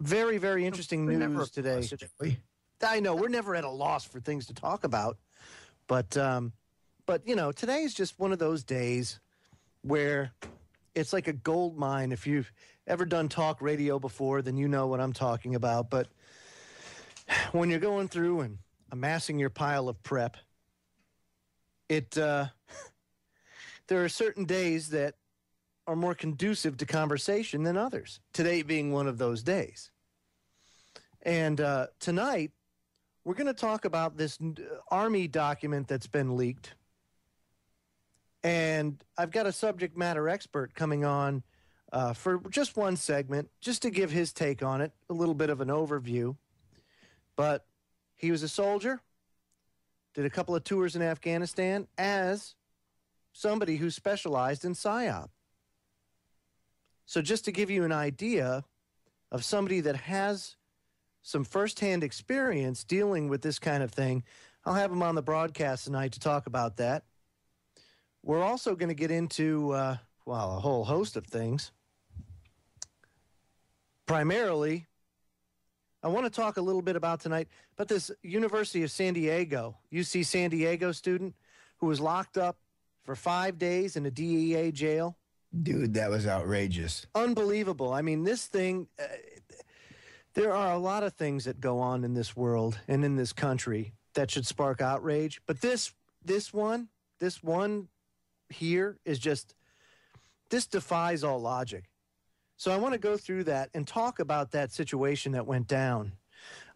Very, very interesting We're never news today. lost, Joey. I know we're never at a loss for things to talk about, but you know, today is just one of those days where it's like a gold mine. If you've ever done talk radio before, then you know what I'm talking about. But when you're going through and amassing your pile of prep, there are certain days that are more conducive to conversation than others. Today being one of those days. And tonight, we're going to talk about this Army document that's been leaked. And I've got a subject matter expert coming on for just one segment, just to give his take on it, a little bit of an overview. But he was a soldier, did a couple of tours in Afghanistan as somebody who specialized in PSYOP. So just to give you an idea of somebody that has some firsthand experience dealing with this kind of thing, I'll have him on the broadcast tonight to talk about that. We're also going to get into, a whole host of things. Primarily, I want to talk a little bit about tonight about this University of San Diego, UC San Diego student who was locked up for 5 days in a DEA jail. Dude, that was outrageous. Unbelievable. I mean, this thing, there are a lot of things that go on in this world and in this country that should spark outrage. But this one here is just, this defies all logic. So I want to go through that and talk about that situation that went down.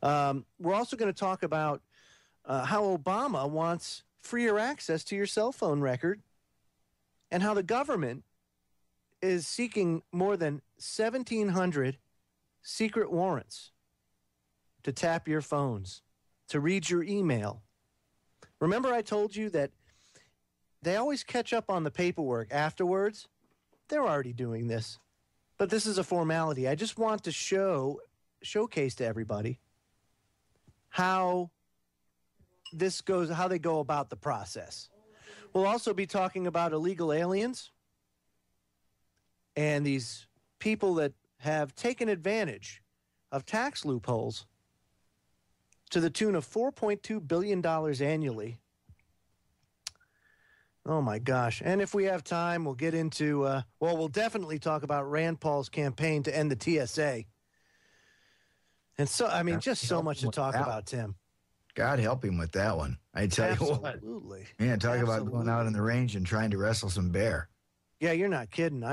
We're also going to talk about how Obama wants freer access to your cell phone record and how the government is seeking more than 1,700 secret warrants to tap your phones, to read your email. Remember I told you that they always catch up on the paperwork afterwards? They're already doing this. But this is a formality. I just want to showcase to everybody how this goes, how they go about the process. We'll also be talking about illegal aliens and these people that have taken advantage of tax loopholes to the tune of $4.2 billion annually. Oh, my gosh. And if we have time, we'll get into, we'll definitely talk about Rand Paul's campaign to end the TSA. And so, I mean, just so much to talk about, Tim. God help him with that one. I tell you what. Absolutely. Man, talk about going out in the range and trying to wrestle some bear. Yeah, you're not kidding.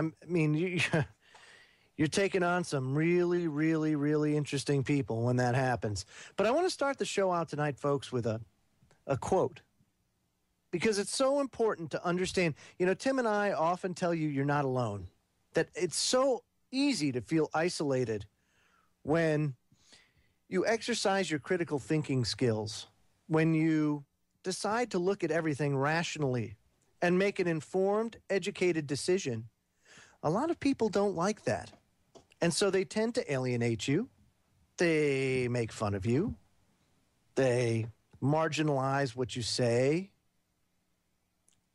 You're taking on some really, really, really interesting people when that happens. But I want to start the show out tonight, folks, with a quote. Because it's so important to understand. You know, Tim and I often tell you you're not alone. That it's so easy to feel isolated when you exercise your critical thinking skills, when you decide to look at everything rationally and make an informed, educated decision. A lot of people don't like that. And so they tend to alienate you. They make fun of you. They marginalize what you say.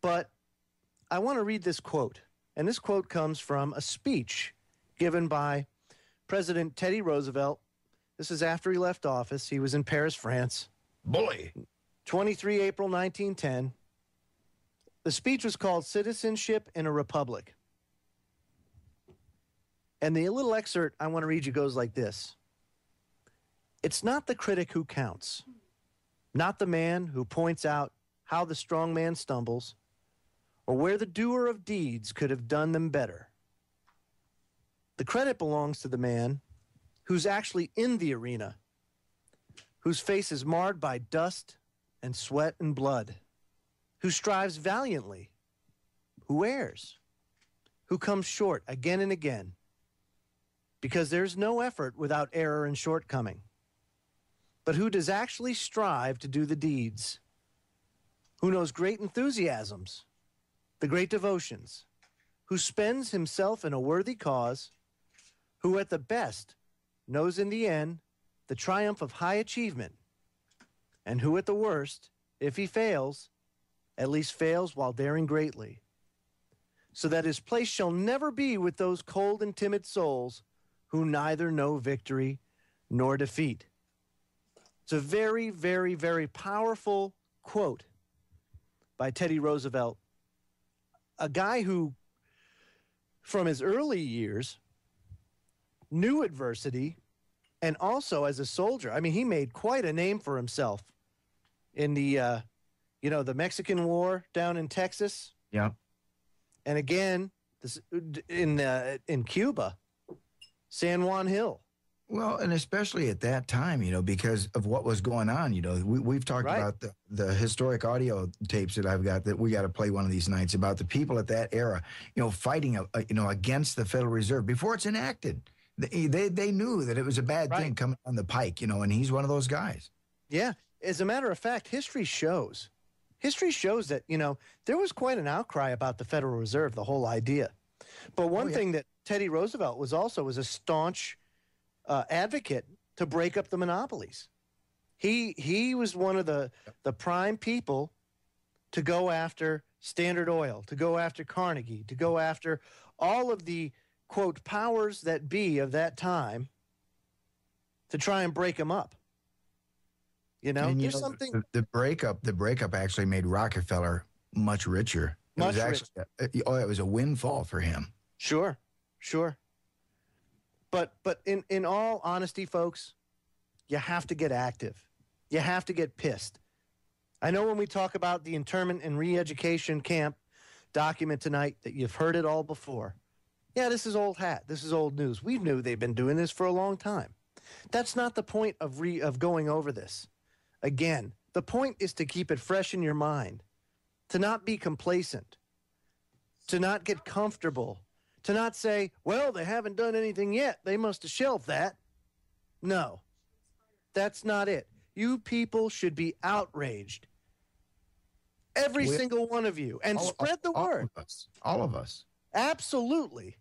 But I want to read this quote. And this quote comes from a speech given by President Teddy Roosevelt. This is after he left office. He was in Paris, France. Boy. 23 April 1910. The speech was called Citizenship in a Republic. And the little excerpt I want to read you goes like this. It's not the critic who counts, not the man who points out how the strong man stumbles, or where the doer of deeds could have done them better. The credit belongs to the man who's actually in the arena, whose face is marred by dust and sweat and blood, who strives valiantly, who errs, who comes short again and again, because there's no effort without error and shortcoming, but who does actually strive to do the deeds, who knows great enthusiasms, the great devotions, who spends himself in a worthy cause, who at the best knows in the end the triumph of high achievement, and who at the worst, if he fails, at least fails while daring greatly, so that his place shall never be with those cold and timid souls who neither know victory nor defeat. It's a very, very, very powerful quote by Teddy Roosevelt, a guy who, from his early years, knew adversity, and also as a soldier. I mean, he made quite a name for himself in the, the Mexican War down in Texas. Yeah. And again, this in Cuba, San Juan Hill. Well, and especially at that time, because of what was going on, we've talked Right. about the historic audio tapes that I've got that we got to play one of these nights about the people at that era, fighting, against the Federal Reserve before it's enacted. They knew that it was a bad thing coming on the pike, and he's one of those guys. Yeah. As a matter of fact, history shows that, there was quite an outcry about the Federal Reserve, the whole idea. But one thing that Teddy Roosevelt was a staunch advocate to break up the monopolies. He was one of the prime people to go after Standard Oil, to go after Carnegie, to go after all of the, quote, powers that be of that time to try and break them up. There's something. The breakup actually made Rockefeller much richer. It was a windfall for him. Sure. But in all honesty, folks, you have to get active. You have to get pissed. I know when we talk about the internment and re-education camp document tonight that you've heard it all before. Yeah, this is old hat. This is old news. We knew they've been doing this for a long time. That's not the point of going over this. Again, the point is to keep it fresh in your mind, to not be complacent, to not get comfortable, to not say, well, they haven't done anything yet. They must have shelved that. No, that's not it. You people should be outraged. Every single one of you. And spread the word. All of us. Absolutely.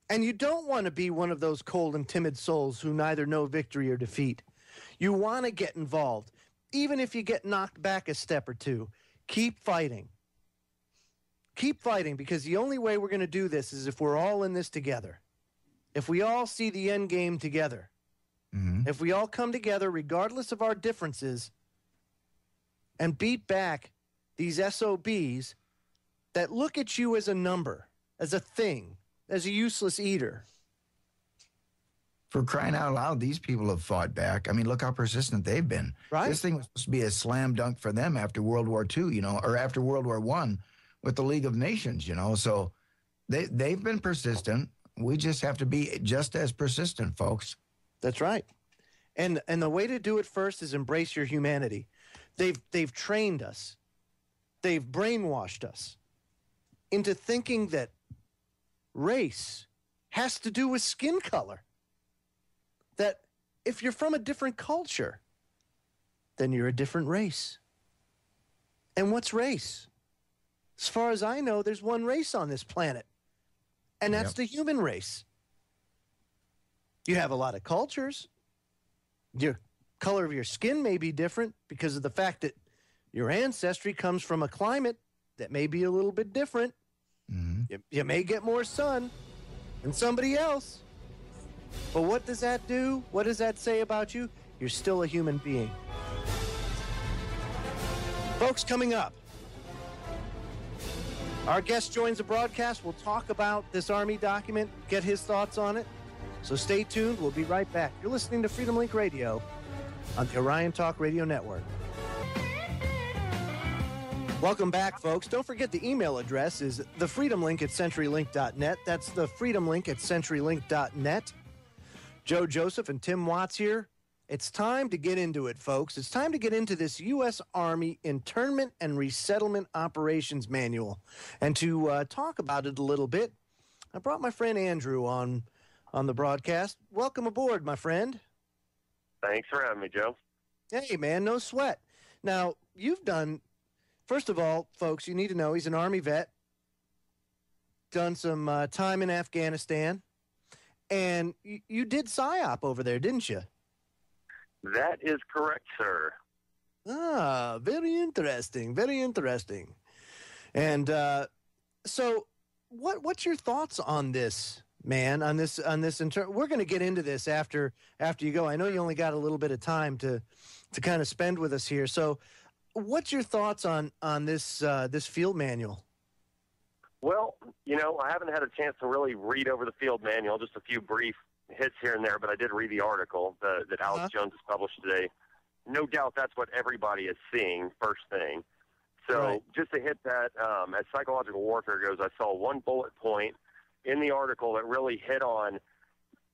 And you don't want to be one of those cold and timid souls who neither know victory or defeat. You want to get involved. Even if you get knocked back a step or two, keep fighting. Keep fighting, because the only way we're going to do this is if we're all in this together. If we all see the end game together. Mm-hmm. If we all come together, regardless of our differences, and beat back these SOBs that look at you as a number, as a thing, as a useless eater. For crying out loud, these people have fought back. I mean, look how persistent they've been. Right. This thing was supposed to be a slam dunk for them after World War II, or after World War I with the League of Nations, So they've been persistent. We just have to be just as persistent, folks. That's right. And the way to do it first is embrace your humanity. They've trained us. They've brainwashed us into thinking that race has to do with skin color. That if you're from a different culture, then you're a different race. And what's race? As far as I know, there's one race on this planet, and that's the human race. You have a lot of cultures. Your color of your skin may be different because of the fact that your ancestry comes from a climate that may be a little bit different. Mm-hmm. You may get more sun than somebody else. But what does that do? What does that say about you? You're still a human being. Folks, coming up, our guest joins the broadcast. We'll talk about this Army document, get his thoughts on it. So stay tuned. We'll be right back. You're listening to Freedom Link Radio on the Orion Talk Radio Network. Welcome back, folks. Don't forget the email address is thefreedomlink@centurylink.net. That's thefreedomlink@centurylink.net. Joe Joseph and Tim Watts here. It's time to get into it, folks. It's time to get into this U.S. Army Internment and Resettlement Operations Manual. And to talk about it a little bit, I brought my friend Andrew on the broadcast. Welcome aboard, my friend. Thanks for having me, Joe. Hey, man, no sweat. Now, you've done, first of all, folks, you need to know he's an Army vet, done some time in Afghanistan, and you did PSYOP over there, didn't you? That is correct, sir. Ah, very interesting, very interesting. And so what's your thoughts on this man, on this we're going to get into this after you go. I know you only got a little bit of time to kind of spend with us here. So, what's your thoughts on this this field manual? Well, I haven't had a chance to really read over the field manual, just a few brief hits here and there, but I did read the article that Alex Jones has published today. No doubt that's what everybody is seeing first thing. So just to hit that, as psychological warfare goes, I saw one bullet point in the article that really hit on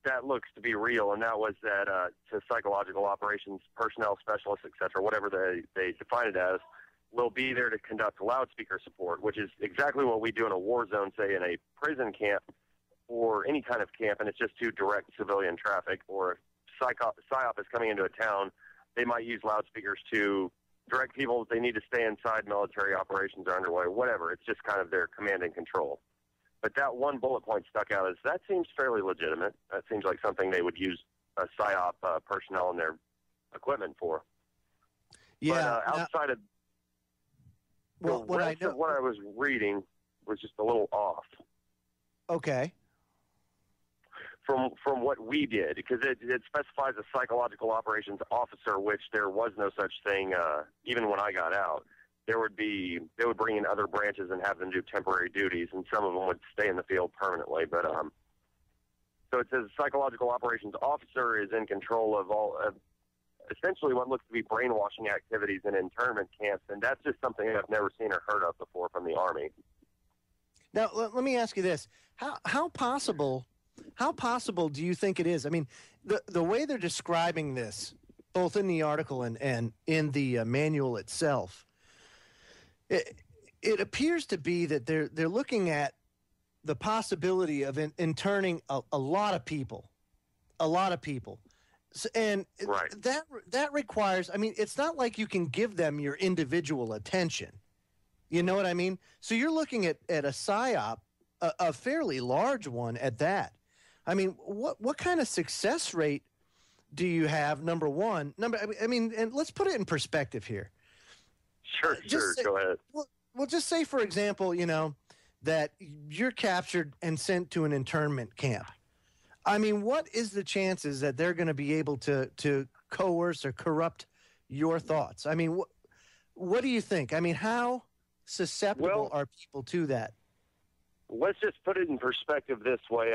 that looks to be real, and that was that to psychological operations personnel specialists, et cetera, whatever they define it as, will be there to conduct loudspeaker support, which is exactly what we do in a war zone, say in a prison camp or any kind of camp, and it's just to direct civilian traffic. Or if PSYOP is coming into a town, they might use loudspeakers to direct people if they need to stay inside, military operations are underway, whatever. It's just kind of their command and control. But that one bullet point stuck out as that seems fairly legitimate. That seems like something they would use PSYOP personnel in their equipment for. Yeah. But outside of what I was reading was just a little off. Okay. From what we did, because it specifies a psychological operations officer, which there was no such thing even when I got out. They would bring in other branches and have them do temporary duties, and some of them would stay in the field permanently. But so it says psychological operations officer is in control of all essentially what looks to be brainwashing activities in internment camps, and that's just something I've never seen or heard of before from the Army. Now, let me ask you this: how possible do you think it is? I mean, the way they're describing this, both in the article and in the manual itself, it appears to be that they're looking at the possibility of interning a lot of people. And that requires, I mean, it's not like you can give them your individual attention. You know what I mean? So you're looking at a PSYOP, a fairly large one at that. I mean, what kind of success rate do you have, number one? I mean, and let's put it in perspective here. Sure, go ahead. Well, just say, for example, that you're captured and sent to an internment camp. I mean, what is the chances that they're going to be able to coerce or corrupt your thoughts? I mean, what do you think? I mean, how susceptible are people to that? Let's just put it in perspective this way.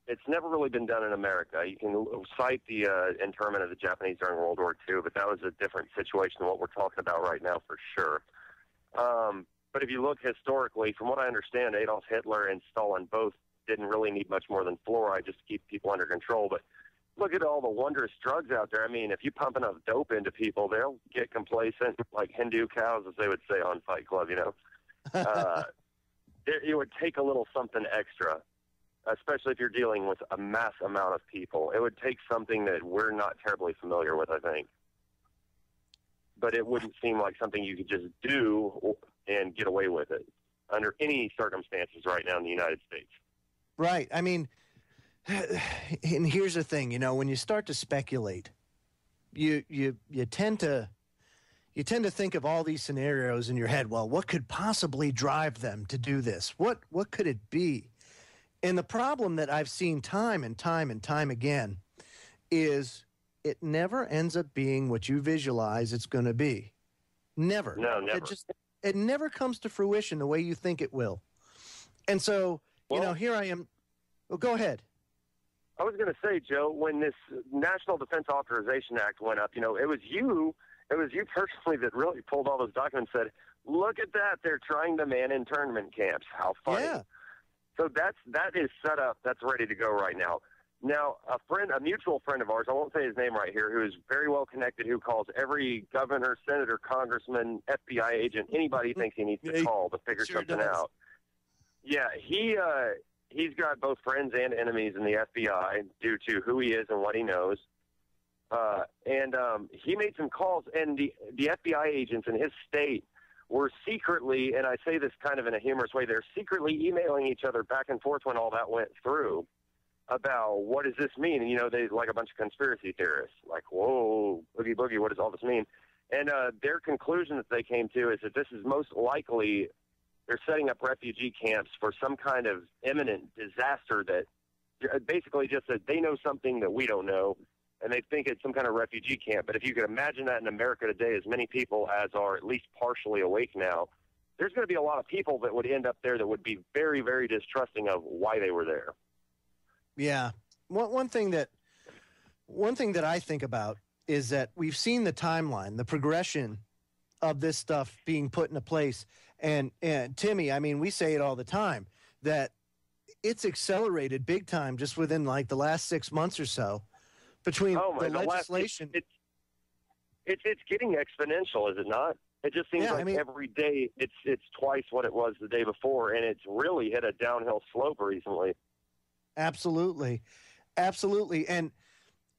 It's never really been done in America. You can cite the internment of the Japanese during World War II, but that was a different situation than what we're talking about right now for sure. But if you look historically, from what I understand, Adolf Hitler and Stalin both didn't really need much more than fluoride just to keep people under control. But look at all the wondrous drugs out there. I mean, if you pump enough dope into people, they'll get complacent, like Hindu cows, as they would say on Fight Club, It would take a little something extra, especially if you're dealing with a mass amount of people. It would take something that we're not terribly familiar with, I think. But it wouldn't seem like something you could just do and get away with it under any circumstances right now in the United States. Right. I mean, and here's the thing, when you start to speculate, you tend to think of all these scenarios in your head. Well, what could possibly drive them to do this? What could it be? And the problem that I've seen time and time again is it never ends up being what you visualize it's going to be. Never. No, never. It never comes to fruition the way you think it will. And so, here I am. Well, go ahead. I was going to say, Joe, when this National Defense Authorization Act went up, it was you personally that really pulled all those documents and said, look at that. They're trying to man internment camps. How funny. Yeah. So that is set up. That's ready to go right now. Now, a mutual friend of ours, I won't say his name right here, who is very well connected, who calls every governor, senator, congressman, FBI agent, anybody he thinks he needs to call to figure something out. Yeah, he's got both friends and enemies in the FBI due to who he is and what he knows. And he made some calls, and the FBI agents in his state were secretly, and I say this kind of in a humorous way, they're secretly emailing each other back and forth when all that went through about what does this mean? And, they like a bunch of conspiracy theorists, like, whoa, boogie, boogie, what does all this mean? And their conclusion that they came to is that this is most likely, they're setting up refugee camps for some kind of imminent disaster that basically just that they know something that we don't know, and they think it's some kind of refugee camp. But if you could imagine that in America today, as many people as are at least partially awake now, there's going to be a lot of people that would end up there that would be very, very distrusting of why they were there. Yeah. One thing that I think about is that we've seen the timeline, the progression of this stuff being put into place. And Timmy, I mean, we say it all the time that it's accelerated big time just within like the last 6 months or so between the legislation. It's getting exponential, is it not? It just seems every day it's twice what it was the day before, and it's really hit a downhill slope recently. Absolutely. Absolutely. And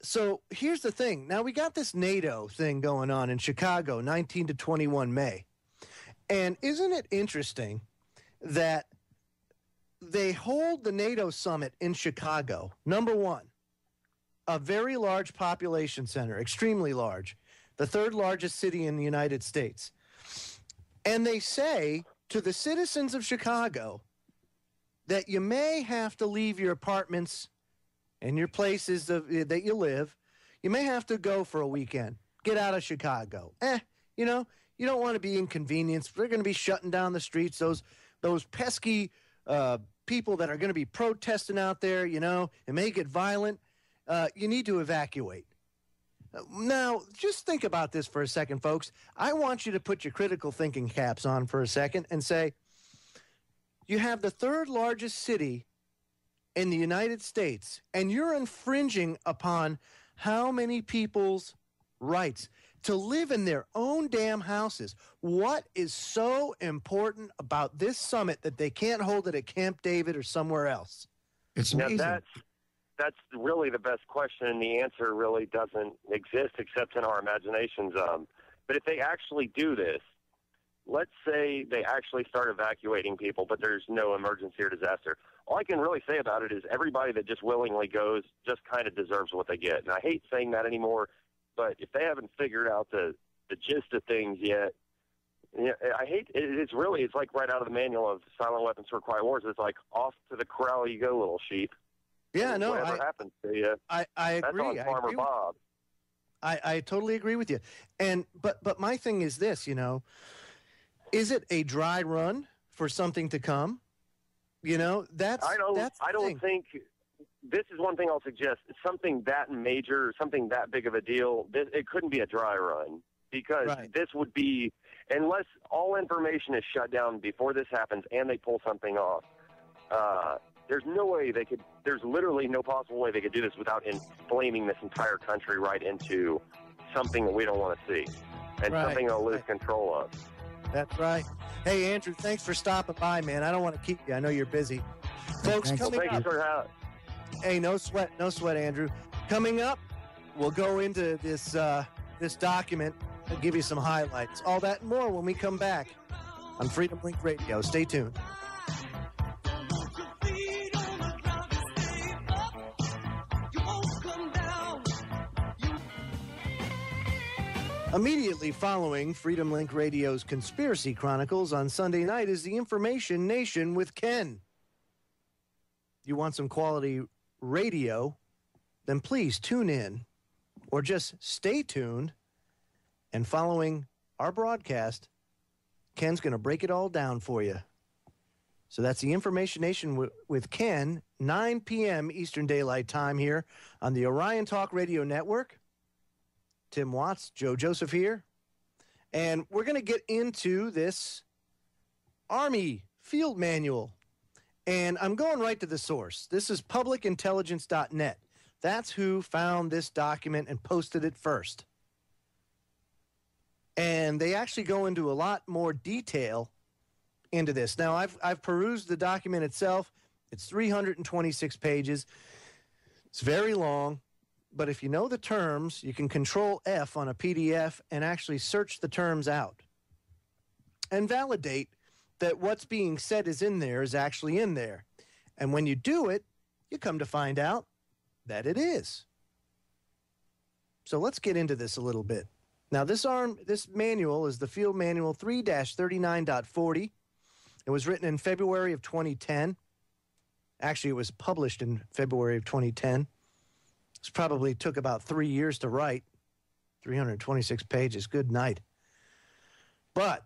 so here's the thing. Now we got this NATO thing going on in Chicago, 19 to 21 May. And isn't it interesting that they hold the NATO summit in Chicago, number one, a very large population center, extremely large, the third largest city in the United States. And they say to the citizens of Chicago that you may have to leave your apartments and your places that you live. You may have to go for a weekend. Get out of Chicago. You don't want to be inconvenienced. They're going to be shutting down the streets. Those pesky people that are going to be protesting out there, and may get violent. You need to evacuate. Now, just think about this for a second, folks. I want you to put your critical thinking caps on for a second and say, you have the third largest city in the United States, and you're infringing upon how many people's rights to live in their own damn houses. What is so important about this summit that they can't hold it at Camp David or somewhere else? It's amazing. Now that's really the best question, and the answer really doesn't exist except in our imaginations. But if they actually do this, let's say they actually start evacuating people, but there's no emergency or disaster. All I can really say about it is everybody that just willingly goes just kind of deserves what they get. And I hate saying that anymore, but if they haven't figured out the gist of things yet, I hate it. It's like right out of the manual of Silent Weapons for Quiet Wars. It's like, off to the corral you go, little sheep. Yeah, no, whatever happens to you, I agree. That's on Farmer Bob. I totally agree with you. And but my thing is this, is it a dry run for something to come? I don't think. This is one thing I'll suggest. Something that major, something that big of a deal, it couldn't be a dry run, because this would be, unless all information is shut down before this happens and they pull something off, there's no way they could, there's literally no possible way they could do this without inflaming this entire country right into something that we don't want to see, and something they'll lose control of. That's right. Hey, Andrew, thanks for stopping by, man. I don't want to keep you. I know you're busy. Folks, coming up. Thank you for having. Hey, no sweat, Andrew. Coming up, we'll go into this document and give you some highlights. All that and more when we come back on Freedom Link Radio. Stay tuned. Immediately following Freedom Link Radio's Conspiracy Chronicles on Sunday night is the Information Nation with Ken. You want some quality radio? Then please tune in, or just stay tuned. And following our broadcast, Ken's going to break it all down for you. So that's the Information Nation with Ken, 9 p.m. Eastern Daylight Time here on the Orion Talk Radio Network. Tim Watts, Joe Joseph here. And we're going to get into this Army Field Manual. And I'm going right to the source. This is publicintelligence.net. That's who found this document and posted it first. And they actually go into a lot more detail into this. Now, I've perused the document itself. It's 326 pages. It's very long. But if you know the terms, you can Control F on a PDF and actually search the terms out and validate that what's being said is actually in there. And when you do it, you come to find out that it is. So let's get into this a little bit. Now, this manual is the Field Manual 3-39.40. It was written in February of 2010. Actually, it was published in February of 2010. This probably took about 3 years to write. 326 pages. Good night. But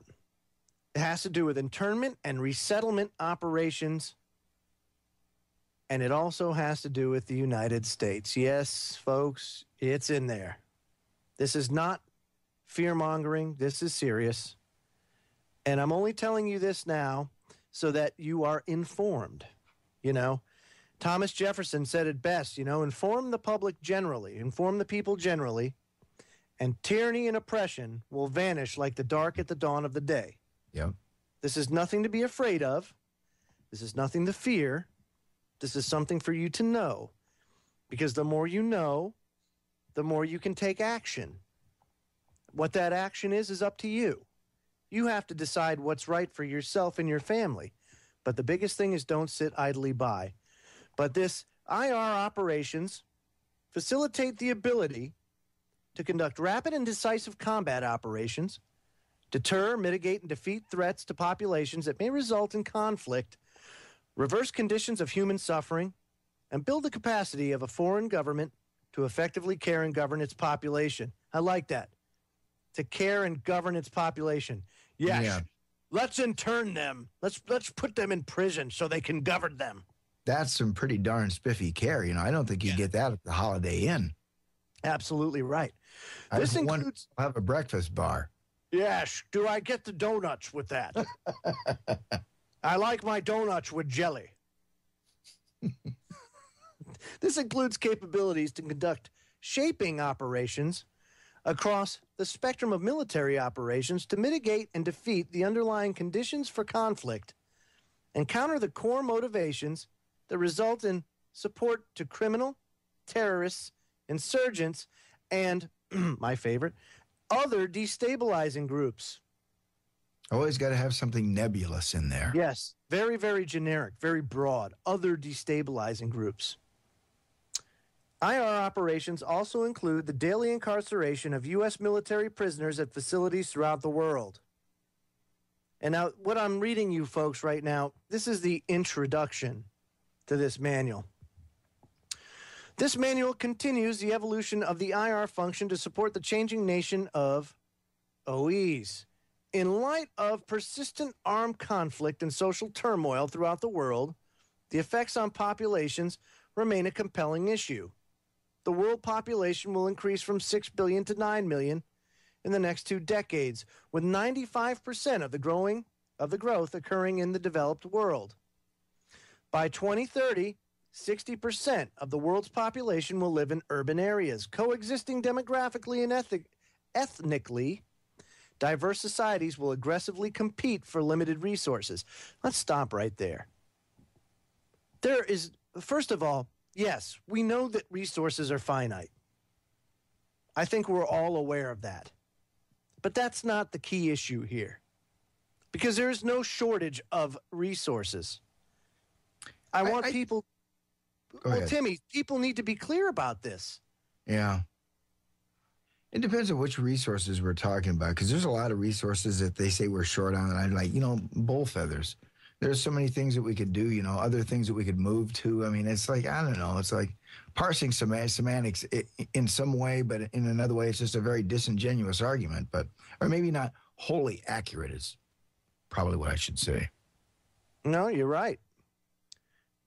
it has to do with internment and resettlement operations. And it also has to do with the United States. Yes, folks, it's in there. This is not fear-mongering. This is serious. And I'm only telling you this now so that you are informed. You know, Thomas Jefferson said it best, inform the public generally, inform the people generally, and tyranny and oppression will vanish like the dark at the dawn of the day. Yep. This is nothing to be afraid of. This is nothing to fear. This is something for you to know. Because the more you know, the more you can take action. What that action is up to you. You have to decide what's right for yourself and your family. But the biggest thing is don't sit idly by. But this IR operations facilitate the ability to conduct rapid and decisive combat operations, deter, mitigate, and defeat threats to populations that may result in conflict, reverse conditions of human suffering, and build the capacity of a foreign government to effectively care and govern its population. I like that. To care and govern its population. Yes. Yeah. Let's intern them. Let's put them in prison so they can govern them. That's some pretty darn spiffy care. I don't think you get that at the Holiday Inn. Absolutely right. This includes have a breakfast bar. Yes. Do I get the donuts with that? I like my donuts with jelly. This includes capabilities to conduct shaping operations across the spectrum of military operations to mitigate and defeat the underlying conditions for conflict and counter the core motivations that result in support to criminal, terrorists, insurgents, and, my favorite, other destabilizing groups. Always got to have something nebulous in there. Yes, very, very generic, very broad, other destabilizing groups. IR operations also include the daily incarceration of U.S. military prisoners at facilities throughout the world. And now, what I'm reading you folks right now, this is the introduction to this manual. This manual continues the evolution of the IR function to support the changing nation of OEs. In light of persistent armed conflict and social turmoil throughout the world, the effects on populations remain a compelling issue. The world population will increase from 6 billion to 9 million in the next 2 decades, with 95% of the growth occurring in the developed world. By 2030, 60% of the world's population will live in urban areas, coexisting demographically and ethnically. Diverse societies will aggressively compete for limited resources. Let's stop right there. There is, first of all, yes, we know that resources are finite. I think we're all aware of that. But that's not the key issue here. Because there is no shortage of resources. I want people... Well, Timmy, people need to be clear about this. Yeah. It depends on which resources we're talking about, because there's a lot of resources that they say we're short on, and I'm like, bull feathers. There's so many things that we could do, other things that we could move to. I mean, it's like, I don't know, it's like parsing semantics in some way, but in another way, it's just a very disingenuous argument, or maybe not wholly accurate is probably what I should say. No, you're right.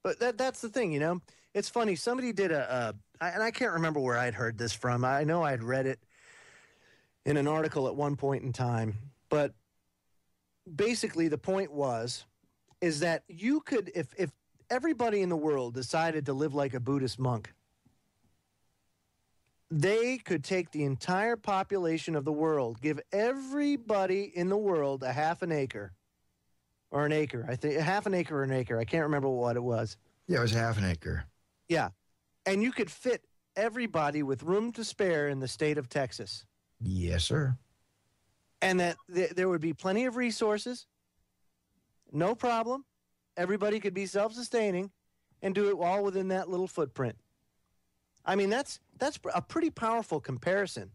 But that's the thing, It's funny. Somebody did and I can't remember where I'd heard this from. I know I'd read it in an article at one point in time. But basically the point is that you could, if everybody in the world decided to live like a Buddhist monk, they could take the entire population of the world, give everybody in the world a half an acre. Or an acre. I think half an acre or an acre. I can't remember what it was. Yeah, it was half an acre. Yeah. And you could fit everybody with room to spare in the state of Texas. Yes, sir. And that there would be plenty of resources. No problem. Everybody could be self-sustaining and do it all within that little footprint. I mean, that's a pretty powerful comparison.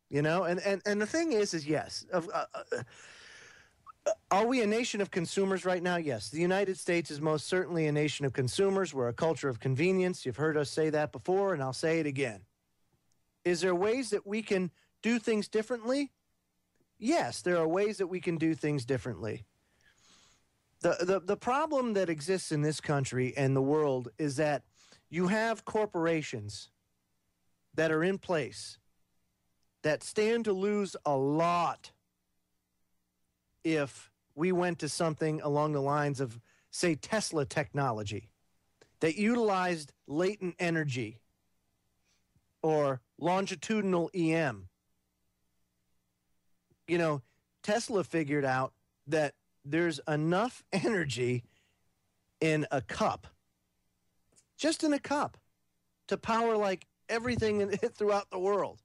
And the thing is yes, Are we a nation of consumers right now? Yes. The United States is most certainly a nation of consumers. We're a culture of convenience. You've heard us say that before, and I'll say it again. Is there ways that we can do things differently? Yes, there are ways that we can do things differently. The problem that exists in this country and the world is that you have corporations that are in place that stand to lose a lot if we went to something along the lines of, say, Tesla technology that utilized latent energy or longitudinal EM. You know, Tesla figured out that there's enough energy in a cup, just in a cup, to power like everything throughout the world.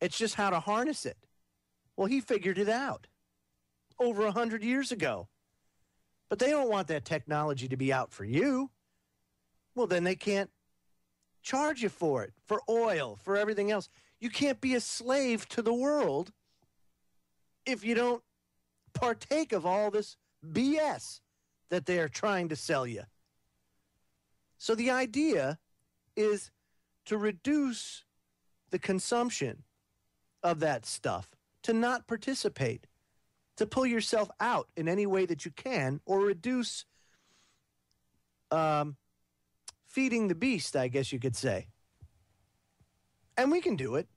It's just how to harness it. Well, he figured it out over 100 years ago. But they don't want that technology to be out for you. Well, then they can't charge you for it, for oil, for everything else. You can't be a slave to the world if you don't partake of all this BS that they are trying to sell you. So the idea is to reduce the consumption of that stuff, to not participate, to pull yourself out in any way that you can, or reduce feeding the beast, I guess you could say. And we can do it.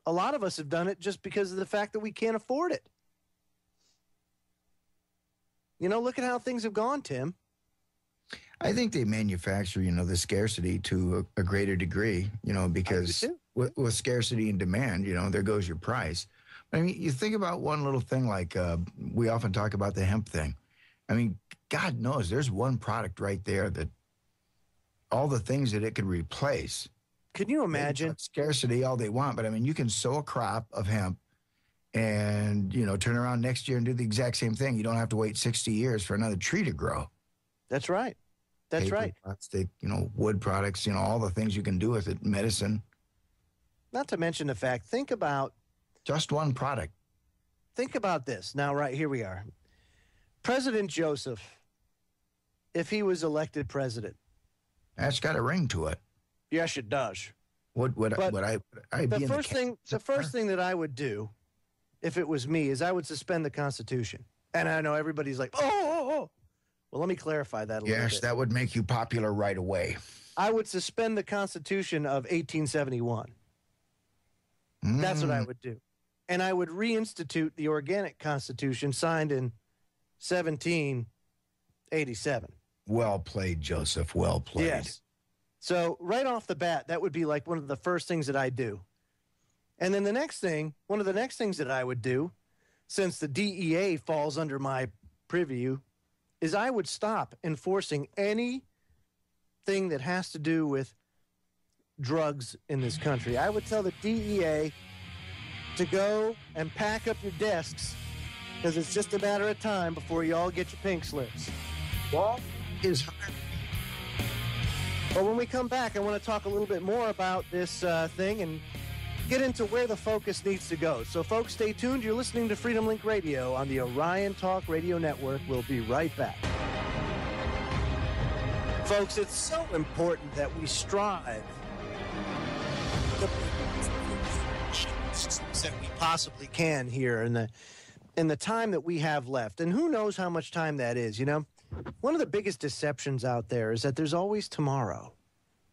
A lot of us have done it just because of the fact that we can't afford it. You know, look at how things have gone, Tim. I think they manufacture, the scarcity to a greater degree, because with scarcity and demand, there goes your price. I mean, you think about one little thing like we often talk about the hemp thing. I mean, God knows there's one product right there that all the things that it could replace. Can you imagine? Scarcity all they want, but I mean, you can sow a crop of hemp and, turn around next year and do the exact same thing. You don't have to wait 60 years for another tree to grow. That's right. That's Paper, right. Plastic, wood products, all the things you can do with it, medicine. Not to mention the fact, think about. Just one product. Think about this. Now, right, here we are. President Joseph, if he was elected president. That's got a ring to it. Yes, it does. I'd be in the first thing that I would do, if it was me, is I would suspend the Constitution. And I know everybody's like, oh. Well, let me clarify that a little bit. Yes, that would make you popular right away. I would suspend the Constitution of 1871. That's what I would do. And I would reinstitute the organic Constitution signed in 1787. Well played, Joseph. Well played. Yes. So right off the bat, that would be like one of the first things that I do. And then one of the next things that I would do, since the DEA falls under my purview, is I would stop enforcing anything that has to do with drugs in this country. I would tell the DEA to go and pack up your desks because it's just a matter of time before you all get your pink slips. Well, But when we come back, I want to talk a little bit more about this thing and get into where the focus needs to go. So, folks, stay tuned. You're listening to Freedom Link Radio on the Orion Talk Radio Network. We'll be right back. Folks, it's so important that we strive that we possibly can here in the time that we have left. And who knows how much time that is, One of the biggest deceptions out there is that there's always tomorrow.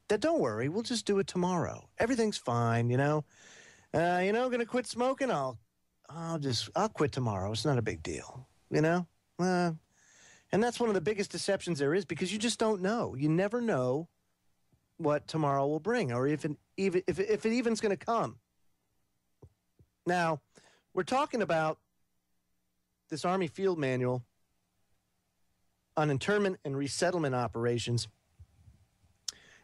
That don't worry, we'll just do it tomorrow. Everything's fine, going to quit smoking, I'll quit tomorrow. It's not a big deal, And that's one of the biggest deceptions there is because you just don't know. You never know what tomorrow will bring or if it even's going to come. Now, we're talking about this Army Field Manual on internment and resettlement operations.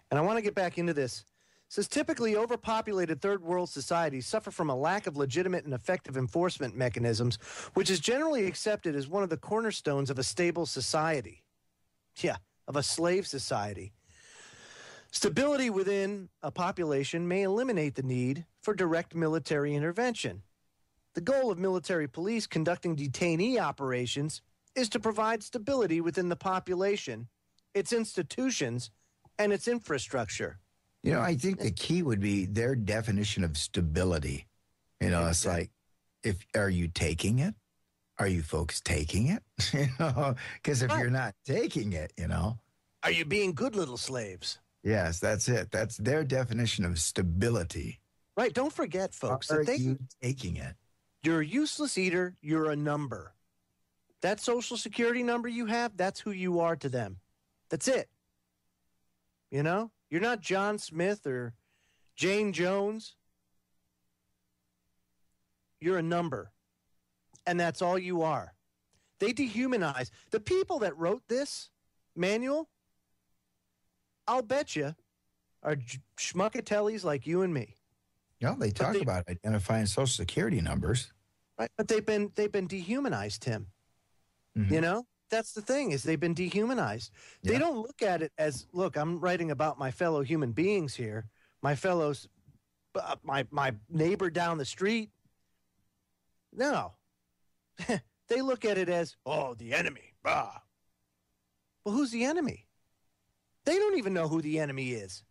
And I want to get back into this. It says, typically overpopulated third world societies suffer from a lack of legitimate and effective enforcement mechanisms, which is generally accepted as one of the cornerstones of a stable society. Yeah, of a slave society. Stability within a population may eliminate the need for direct military intervention. The goal of military police conducting detainee operations is to provide stability within the population, its institutions, and its infrastructure. You know, I think the key would be their definition of stability. You know, it's like, are you taking it? Are you folks taking it? You know, because if you're not taking it, you know. Are you being good little slaves? Yes, that's it. That's their definition of stability. Right. Don't forget, folks, Are you taking it? You're a useless eater. You're a number. That Social Security number you have, that's who you are to them. That's it. You know? You're not John Smith or Jane Jones. You're a number. And that's all you are. They dehumanize. The people that wrote this manual, I'll bet you, are schmuckatellis like you and me. No, they talk about identifying Social Security numbers. Right, but they've been dehumanized, Tim. Mm-hmm. You know? That's the thing, is they've been dehumanized. Yeah. They don't look at it as, look, I'm writing about my fellow human beings here, my fellows, my neighbor down the street. No. They look at it as, oh, the enemy. Bah. Well, who's the enemy? They don't even know who the enemy is.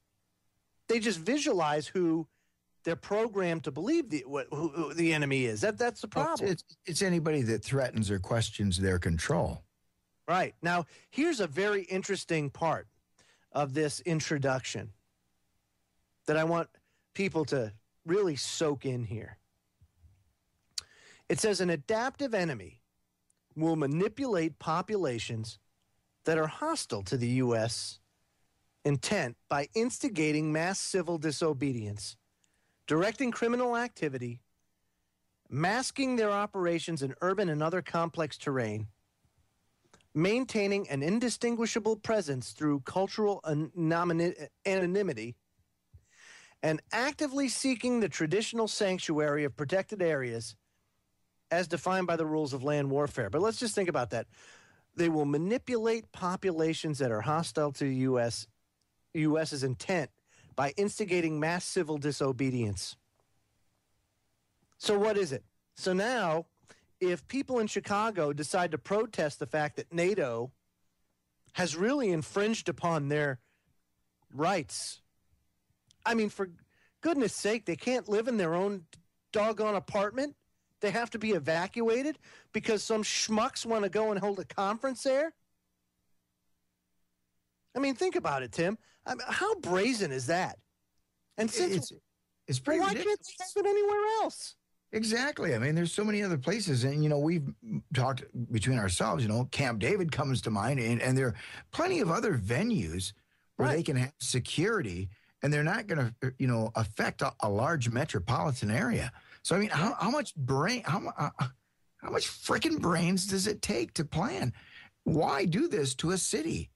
They just visualize who they're programmed to believe who the enemy is. That's the problem. It's anybody that threatens or questions their control. Right. Now, here's a very interesting part of this introduction that I want people to really soak in here. It says an adaptive enemy will manipulate populations that are hostile to the U.S. intent by instigating mass civil disobedience, directing criminal activity, masking their operations in urban and other complex terrain, maintaining an indistinguishable presence through cultural anonymity, and actively seeking the traditional sanctuary of protected areas as defined by the rules of land warfare. But let's just think about that. They will manipulate populations that are hostile to the U.S.'s intent by instigating mass civil disobedience. So what is it? So now, if people in Chicago decide to protest the fact that NATO has really infringed upon their rights, I mean, for goodness sake, they can't live in their own doggone apartment. They have to be evacuated because some schmucks want to go and hold a conference there. I mean, think about it, Tim. I mean, how brazen is that? And since it's pretty why ridiculous. can't they have it anywhere else? Exactly. I mean, there's so many other places, and you know, we've talked between ourselves. You know, Camp David comes to mind, and there are plenty of other venues where they can have security, and they're not going to, you know, affect a large metropolitan area. So I mean, how much freaking brains does it take to plan? Why do this to a city?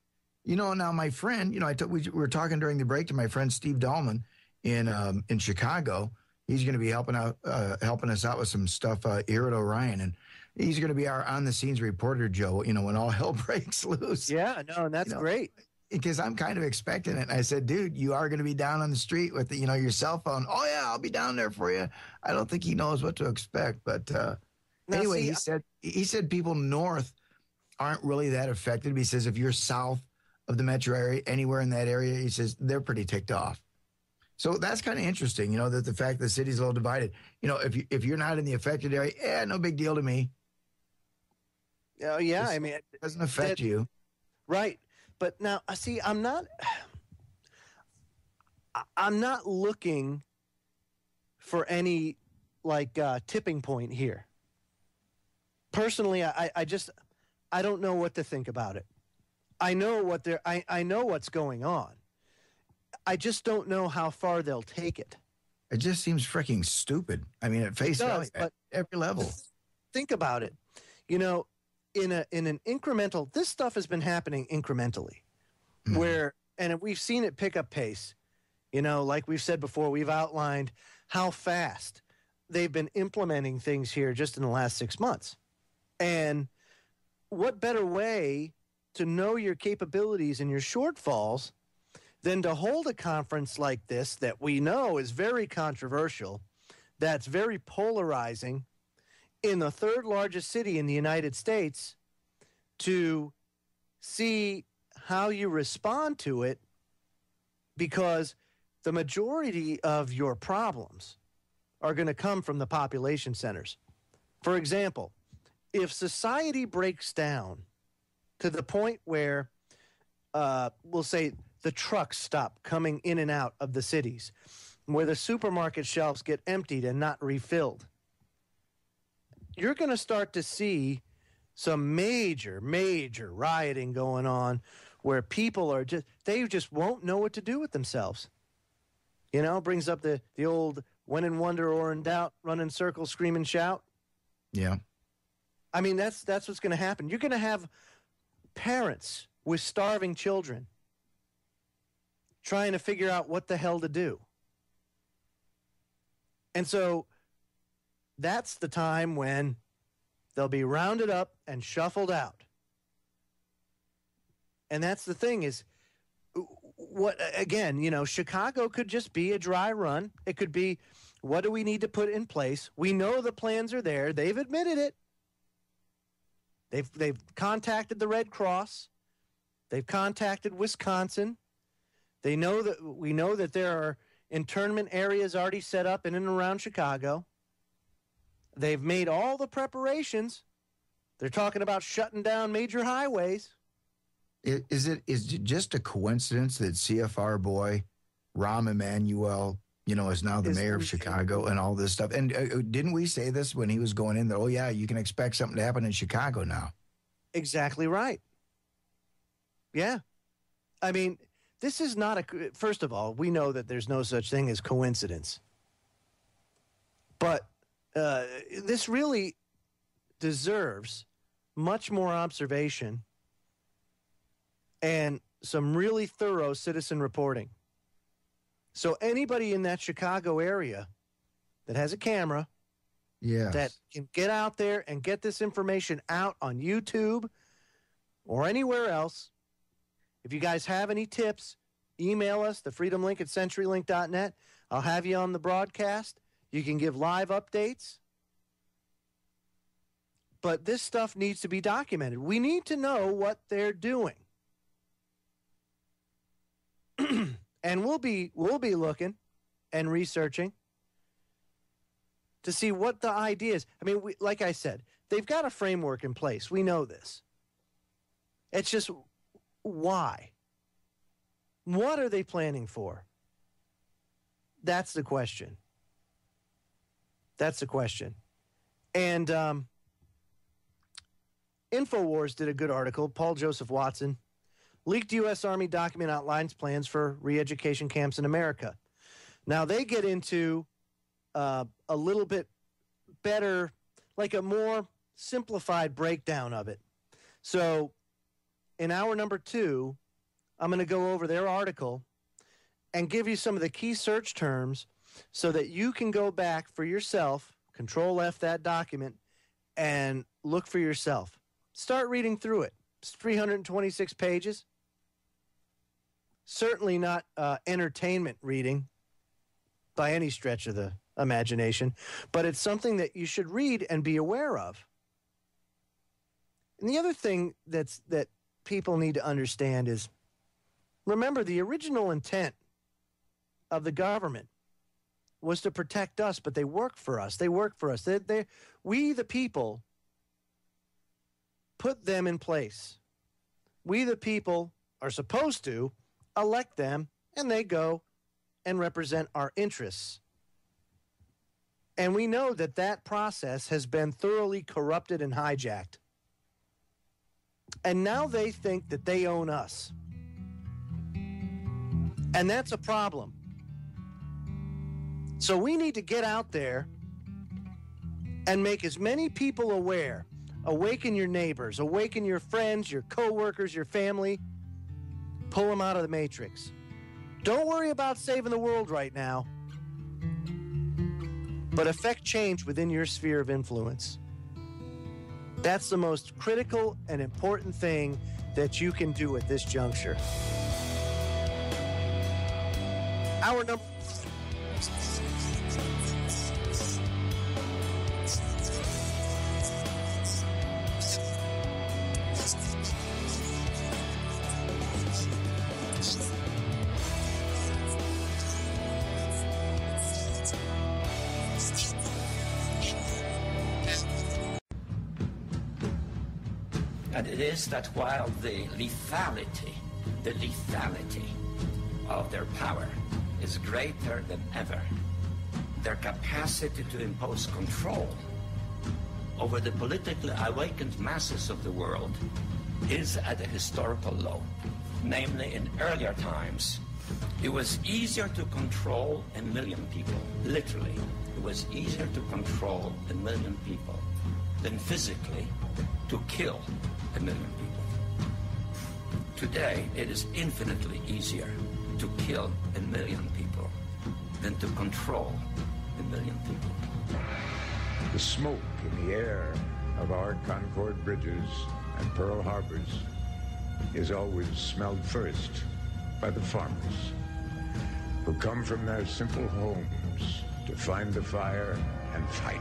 You know, now my friend, you know, we were talking during the break to my friend Steve Dahlman in Chicago. He's going to be helping us out with some stuff here at Orion, and he's going to be our on-the-scenes reporter, Joe. You know, when all hell breaks loose. Yeah, no, and that's great. Because I'm kind of expecting it. And I said, dude, you are going to be down on the street with your cell phone. Oh yeah, I'll be down there for you. I don't think he knows what to expect, but anyway, he said people north aren't really that affected. He says if you're south of the metro area, anywhere in that area, he says they're pretty ticked off. So that's kind of interesting, you know, that the fact the city's a little divided. You know, if you're not in the affected area, no big deal to me. Oh yeah, I mean, it doesn't affect you, right? But now, see, I'm not looking for any tipping point here. Personally, I don't know what to think about it. I know I know what's going on. I just don't know how far they'll take it. It just seems freaking stupid. I mean, at face value, at every level. Think about it. You know, in an incremental, this stuff has been happening incrementally, and we've seen it pick up pace. You know, like we've said before, we've outlined how fast they've been implementing things here just in the last 6 months. And what better way to know your capabilities and your shortfalls than to hold a conference like this that we know is very controversial, that's very polarizing, in the third largest city in the United States to see how you respond to it, because the majority of your problems are going to come from the population centers. For example, if society breaks down to the point where, we'll say, the trucks stop coming in and out of the cities, where the supermarket shelves get emptied and not refilled, you're going to start to see some major rioting going on, where people are they just won't know what to do with themselves. You know, brings up the old when in wonder or in doubt, run in circles, scream and shout. Yeah. I mean, that's what's going to happen. You're going to have parents with starving children trying to figure out what the hell to do. And so that's the time when they'll be rounded up and shuffled out. And that's the thing is, what again, you know, Chicago could just be a dry run. It could be, what do we need to put in place? We know the plans are there. They've admitted it. They've contacted the Red Cross. They've contacted Wisconsin. We know that there are internment areas already set up in and around Chicago. They've made all the preparations. They're talking about shutting down major highways. Is it just a coincidence that CFR boy Rahm Emanuel, you know, is now the mayor of Chicago and all this stuff? And didn't we say this when he was going in that, oh, yeah, you can expect something to happen in Chicago now? Exactly right. Yeah. I mean, this is not first of all, we know that there's no such thing as coincidence. But this really deserves much more observation and some really thorough citizen reporting. So anybody in that Chicago area that has a camera, that can get out there and get this information out on YouTube or anywhere else, if you guys have any tips, email us, thefreedomlink@centurylink.net. I'll have you on the broadcast. You can give live updates. But this stuff needs to be documented. We need to know what they're doing. And we'll be looking and researching to see what the idea is. I mean, like I said, they've got a framework in place. We know this. It's just, why? What are they planning for? That's the question. That's the question. And InfoWars did a good article. Paul Joseph Watson. Leaked U.S. Army document outlines plans for re-education camps in America. Now, they get into a little bit better, like a more simplified breakdown of it. So in hour number 2, I'm going to go over their article and give you some of the key search terms so that you can go back for yourself, Control F that document, and look for yourself. Start reading through it. It's 326 pages. Certainly not entertainment reading by any stretch of the imagination, but it's something that you should read and be aware of. And the other thing that people need to understand is, remember, the original intent of the government was to protect us, but they work for us. They work for us. We, the people, put them in place. We, the people, are supposed to elect them, and they go and represent our interests. And we know that that process has been thoroughly corrupted and hijacked. And now they think that they own us. And that's a problem. So we need to get out there and make as many people aware. Awaken your neighbors, awaken your friends, your coworkers, your family. Pull them out of the matrix. Don't worry about saving the world right now, but affect change within your sphere of influence. That's the most critical and important thing that you can do at this juncture. Our number. And it is that while the lethality of their power is greater than ever, their capacity to impose control over the politically awakened masses of the world is at a historical low. Namely, in earlier times, it was easier to control 1 million people. Literally, it was easier to control 1 million people than physically to kill 1 million people. Today, it is infinitely easier to kill 1 million people than to control 1 million people. The smoke in the air of our Concord bridges and Pearl Harbors is always smelled first by the farmers, who come from their simple homes to find the fire and fight.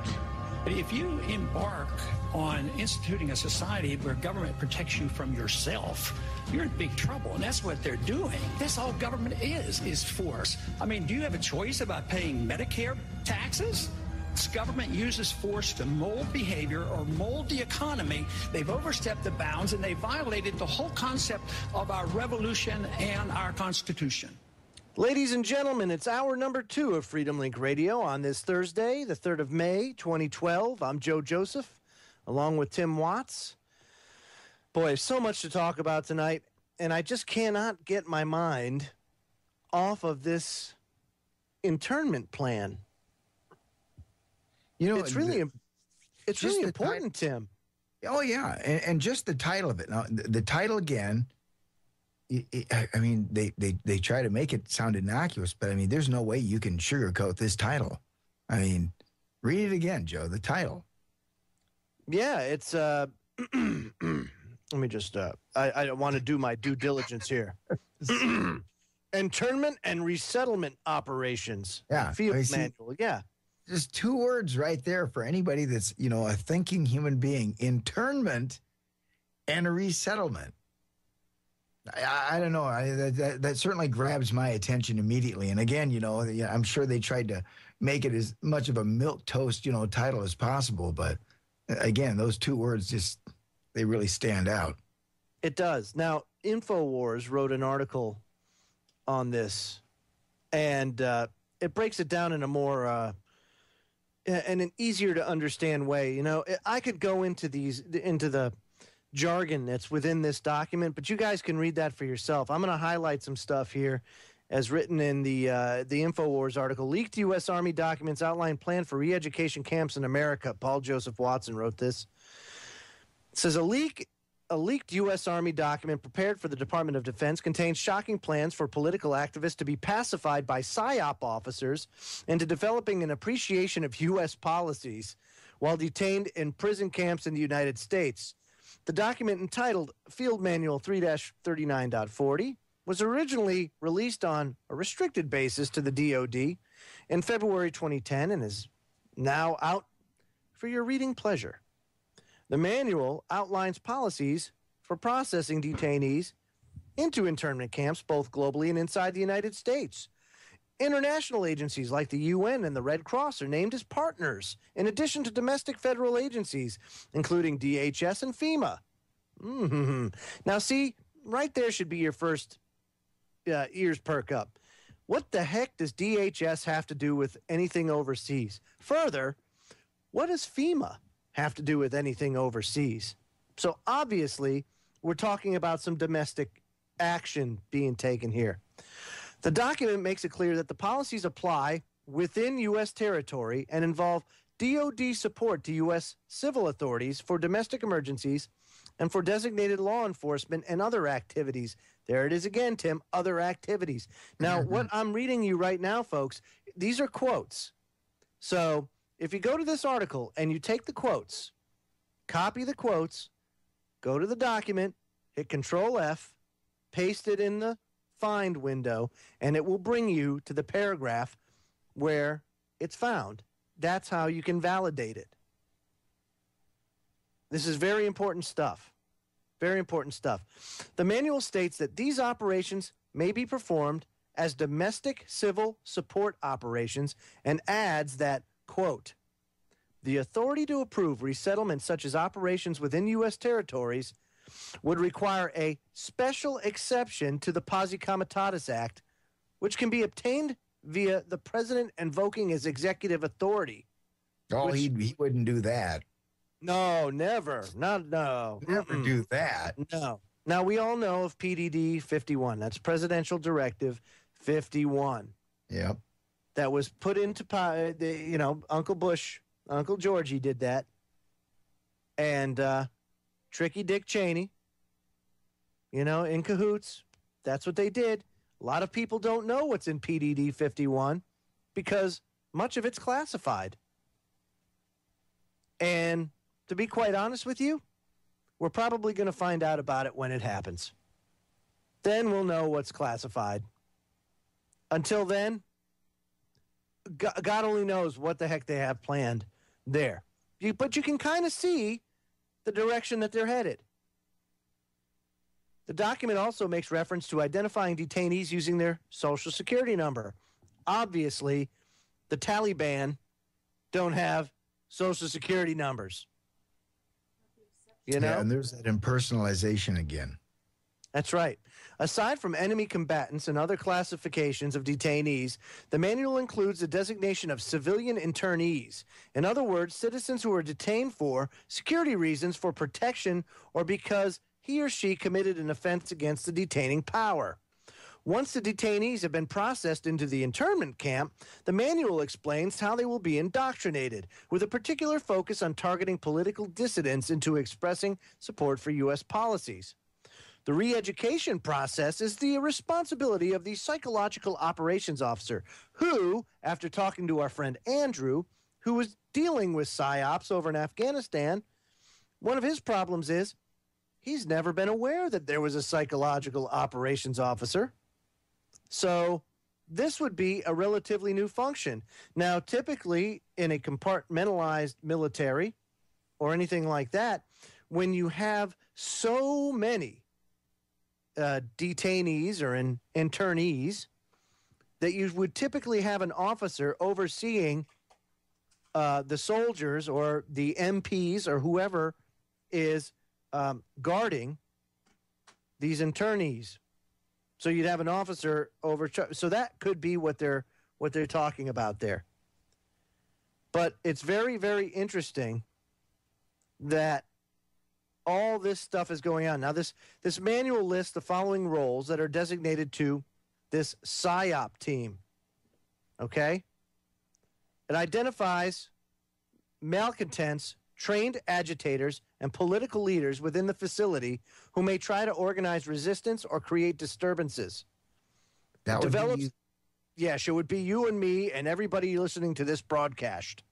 If you embark on instituting a society where government protects you from yourself, you're in big trouble, and that's what they're doing. That's all government is force. I mean, do you have a choice about paying Medicare taxes? This government uses force to mold behavior or mold the economy. They've overstepped the bounds, and they violated the whole concept of our revolution and our Constitution. Ladies and gentlemen, it's hour number 2 of Freedom Link Radio on this Thursday, the 3rd of May, 2012. I'm Joe Joseph, along with Tim Watts. Boy, so much to talk about tonight, and I just cannot get my mind off of this internment plan. You know, it's really important, Tim. Oh, yeah, and just the title of it. Now, the title again, I mean, they try to make it sound innocuous, but I mean, there's no way you can sugarcoat this title. I mean, read it again, Joe, the title. Yeah, it's, let me just, I want to do my due diligence here. Internment and resettlement operations. Yeah. Field manual, yeah. Just 2 words right there for anybody that's, you know, a thinking human being. Internment and a resettlement. I don't know. That certainly grabs my attention immediately. And again, you know, I'm sure they tried to make it as much of a milquetoast, you know, title as possible. But again, those 2 words just, they really stand out. It does. Now, InfoWars wrote an article on this, and it breaks it down in a more in an easier to understand way. You know, I could go into the jargon that's within this document, but you guys can read that for yourself. I'm going to highlight some stuff here as written in the InfoWars article. Leaked U.S. Army documents outline plan for re-education camps in America. Paul Joseph Watson wrote this. It says a leaked U.S. Army document prepared for the Department of Defense contains shocking plans for political activists to be pacified by PSYOP officers into developing an appreciation of U.S. policies while detained in prison camps in the United States. The document, entitled Field Manual 3-39.40, was originally released on a restricted basis to the DoD in February 2010 and is now out for your reading pleasure. The manual outlines policies for processing detainees into internment camps, both globally and inside the United States. International agencies like the UN and the Red Cross are named as partners, in addition to domestic federal agencies, including DHS and FEMA. Mm-hmm. Now, see, right there should be your first ears perk up. What the heck does DHS have to do with anything overseas? Further, what does FEMA have to do with anything overseas? So obviously, we're talking about some domestic action being taken here. The document makes it clear that the policies apply within U.S. territory and involve DoD support to U.S. civil authorities for domestic emergencies and for designated law enforcement and other activities. There it is again, Tim, other activities. Now, what I'm reading you right now, folks, these are quotes. So if you go to this article and you take the quotes, copy the quotes, go to the document, hit Control F, paste it in the find window, and it will bring you to the paragraph where it's found. That's how you can validate it. This is very important stuff. Very important stuff. The manual states that these operations may be performed as domestic civil support operations and adds that, quote, the authority to approve resettlement such as operations within U.S. territories would require a special exception to the Posse Comitatus Act, which can be obtained via the president invoking his executive authority. Oh, he wouldn't do that. No, never. No. Never do that. No. Now, we all know of PDD 51. That's Presidential Directive 51. Yep. That was put into, Uncle Bush, Uncle Georgie did that. And Tricky Dick Cheney, in cahoots. That's what they did. A lot of people don't know what's in PDD 51 because much of it's classified. And to be quite honest with you, we're probably going to find out about it when it happens. Then we'll know what's classified. Until then, God only knows what the heck they have planned there. But you can kind of see the direction that they're headed. The document also makes reference to identifying detainees using their social security number. Obviously, the Taliban don't have social security numbers. Yeah, and there's that impersonalization again. That's right. Aside from enemy combatants and other classifications of detainees, the manual includes the designation of civilian internees. In other words, citizens who are detained for security reasons, for protection, or because he or she committed an offense against the detaining power. Once the detainees have been processed into the internment camp, the manual explains how they will be indoctrinated, with a particular focus on targeting political dissidents into expressing support for U.S. policies. The re-education process is the responsibility of the psychological operations officer, who, after talking to our friend Andrew, who was dealing with PSYOPs over in Afghanistan, one of his problems is he's never been aware that there was a psychological operations officer. So this would be a relatively new function. Now, typically in a compartmentalized military or anything like that, when you have so many detainees or internees, that you would typically have an officer overseeing the soldiers or the MPs or whoever is guarding these internees. So you'd have an officer over. So that could be what they're talking about there. But it's very, very interesting that all this stuff is going on. Now, this manual lists the following roles that are designated to this PSYOP team. Okay? It identifies malcontents, trained agitators, and political leaders within the facility who may try to organize resistance or create disturbances. That would be you. Yes, it would be you and me and everybody listening to this broadcast.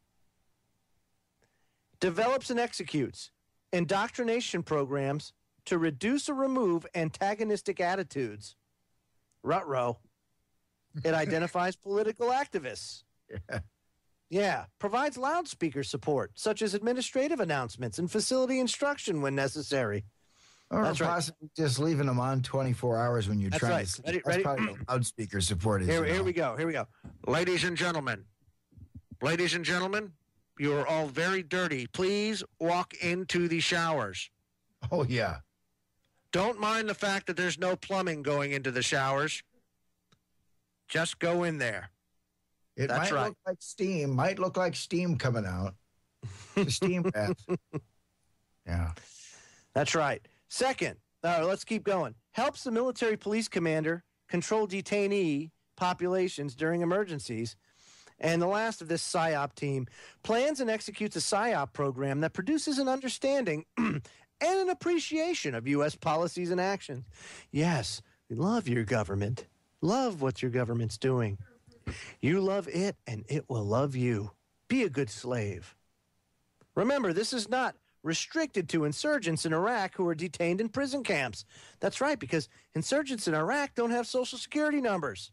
Develops and executes indoctrination programs to reduce or remove antagonistic attitudes. Ruh-roh. It identifies political activists. Yeah. Provides loudspeaker support, such as administrative announcements and facility instruction when necessary. Or possibly just leaving them on 24 hours when you're trying to sleep. That's probably what loudspeaker support is. Here we go. Ladies and gentlemen, you are all very dirty. Please walk into the showers. Oh, yeah. Don't mind the fact that there's no plumbing going into the showers. Just go in there. It might look like steam. Might look like steam coming out. The steam bath. Yeah. That's right. Second, let's keep going. Helps the military police commander control detainee populations during emergencies. And the last of this PSYOP team plans and executes a PSYOP program that produces an understanding and an appreciation of U.S. policies and actions. Yes, we love your government. Love what your government's doing. You love it, and it will love you. Be a good slave. Remember, this is not restricted to insurgents in Iraq who are detained in prison camps. That's right, because insurgents in Iraq don't have Social Security numbers.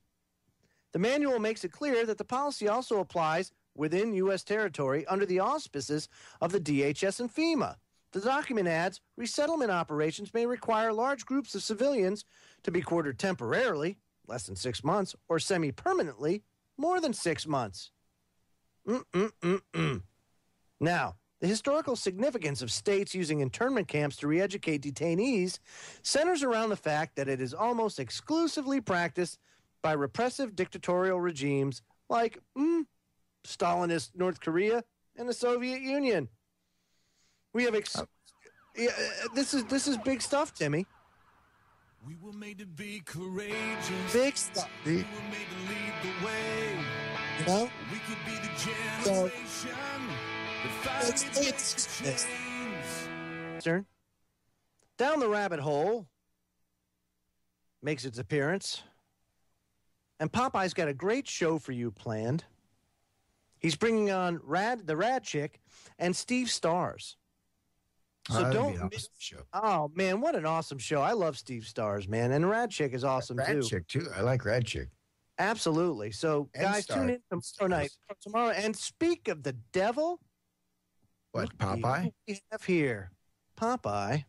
The manual makes it clear that the policy also applies within U.S. territory under the auspices of the DHS and FEMA. The document adds, resettlement operations may require large groups of civilians to be quartered temporarily, less than 6 months, or semi-permanently, more than 6 months. Now, The historical significance of states using internment camps to re-educate detainees centers around the fact that it is almost exclusively practiced by repressive dictatorial regimes like Stalinist North Korea and the Soviet Union. We have this is big stuff, Timmy. We were made to be courageous. Big stuff. We were made to lead the way. You know? We could be the generation that finally breaks the chains. Down the Rabbit Hole makes its appearance. And Popeye's got a great show for you planned. He's bringing on the Rad Chick and Steve Stars. So don't miss the show. Oh, man, what an awesome show. I love Steve Stars, man. And Rad Chick is awesome, too. Rad Chick, too. I like Rad Chick. Absolutely. So, And guys, Star. tune in tomorrow. And speak of the devil. What, Popeye? We have here Popeye.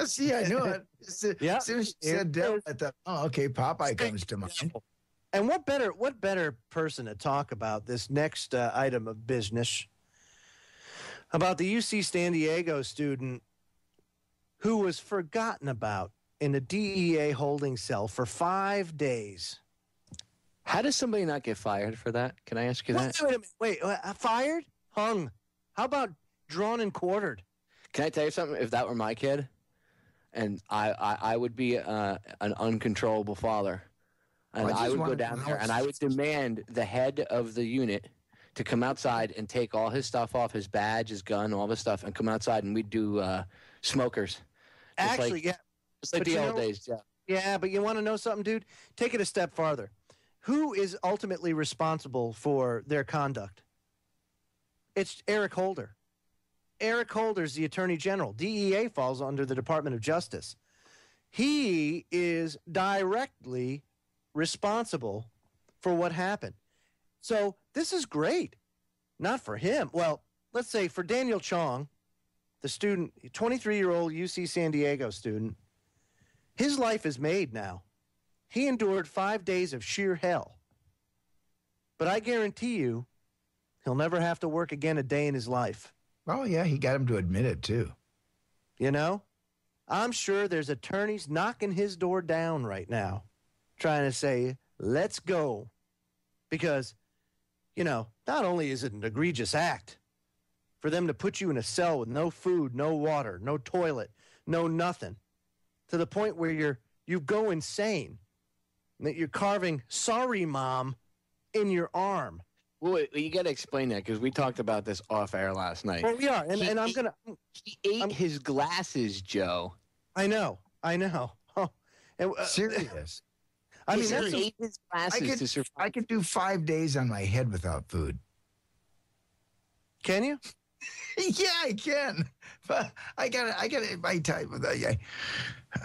See, I knew it. As soon as you said devil, I thought, oh, okay, Popeye comes to mind. And what better person to talk about this next item of business about the UC San Diego student who was forgotten about in a DEA holding cell for 5 days. How does somebody not get fired for that? Can I ask you that? Wait a minute. Wait, fired? Hung. How about drawn and quartered? Can I tell you something? If that were my kid, and I would be an uncontrollable father, and I would go down there and I would demand the head of the unit to come outside and take all his stuff off, his badge, his gun, all this stuff, and come outside and we'd do smokers. Actually, yeah. It's like the old days, yeah. Yeah, but you want to know something, dude? Take it a step farther. Who is ultimately responsible for their conduct? It's Eric Holder. Eric Holder's the Attorney General. DEA falls under the Department of Justice. He is directly responsible for what happened. So this is great. Not for him. Well, let's say for Daniel Chong, the student, 23-year-old UC San Diego student, his life is made now. He endured 5 days of sheer hell. But I guarantee you, he'll never have to work again a day in his life. Oh, yeah, he got him to admit it, too. You know? I'm sure there's attorneys knocking his door down right now, trying to say, let's go. Because, you know, not only is it an egregious act for them to put you in a cell with no food, no water, no toilet, no nothing, to the point where you go insane, that you're carving "sorry, Mom" in your arm. Well, wait, you got to explain that because we talked about this off air last night. Well, we are, and I'm gonna. He ate his glasses, Joe. I know. Oh, Serious. I mean, he ate his glasses to survive. I could do 5 days on my head without food. Can you? Yeah, I can. But I got my type of the.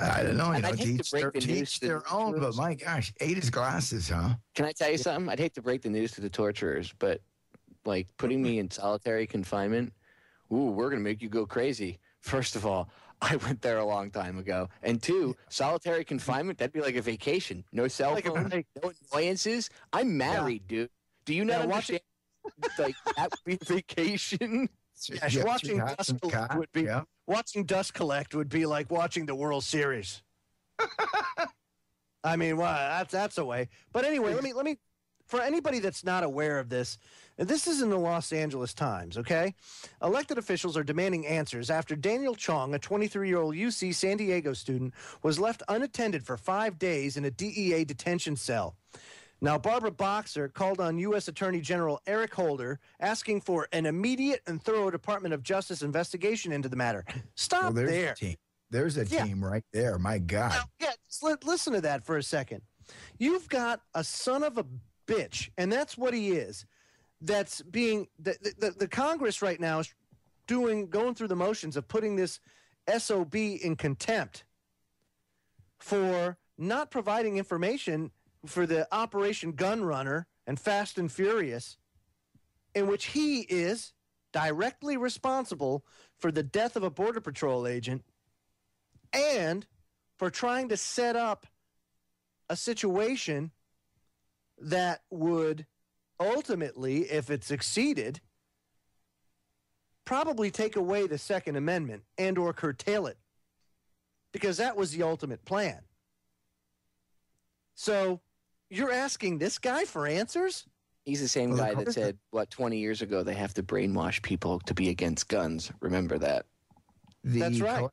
I don't know. You know, teach their own. But my gosh, ate his glasses, huh? Can I tell you something? I'd hate to break the news to the torturers, but like putting me in solitary confinement. Ooh, we're gonna make you go crazy. First of all, I went there a long time ago, and two, solitary confinement—that'd be like a vacation. No cell phone, no annoyances. I'm married, dude. Do you not understand? Like that would be vacation. Yeah, watching Dust Collect would be like watching the World Series. I mean, well, that's a way. But anyway, let me for anybody that's not aware of this, this is in the Los Angeles Times, okay? Elected officials are demanding answers after Daniel Chong, a 23-year-old UC San Diego student, was left unattended for 5 days in a DEA detention cell. Now, Barbara Boxer called on U.S. Attorney General Eric Holder, asking for an immediate and thorough Department of Justice investigation into the matter. Stop there. There's a team right there. My God. Yeah, just listen to that for a second. You've got a son of a bitch, and that's what he is. That's being the Congress right now is going through the motions of putting this SOB in contempt for not providing information for the Operation Gun Runner and Fast and Furious, in which he is directly responsible for the death of a Border Patrol agent and for trying to set up a situation that would ultimately, if it succeeded, probably take away the Second Amendment and or curtail it, because that was the ultimate plan. So you're asking this guy for answers? He's the same guy that said, 20 years ago, they have to brainwash people to be against guns. Remember that? That's right.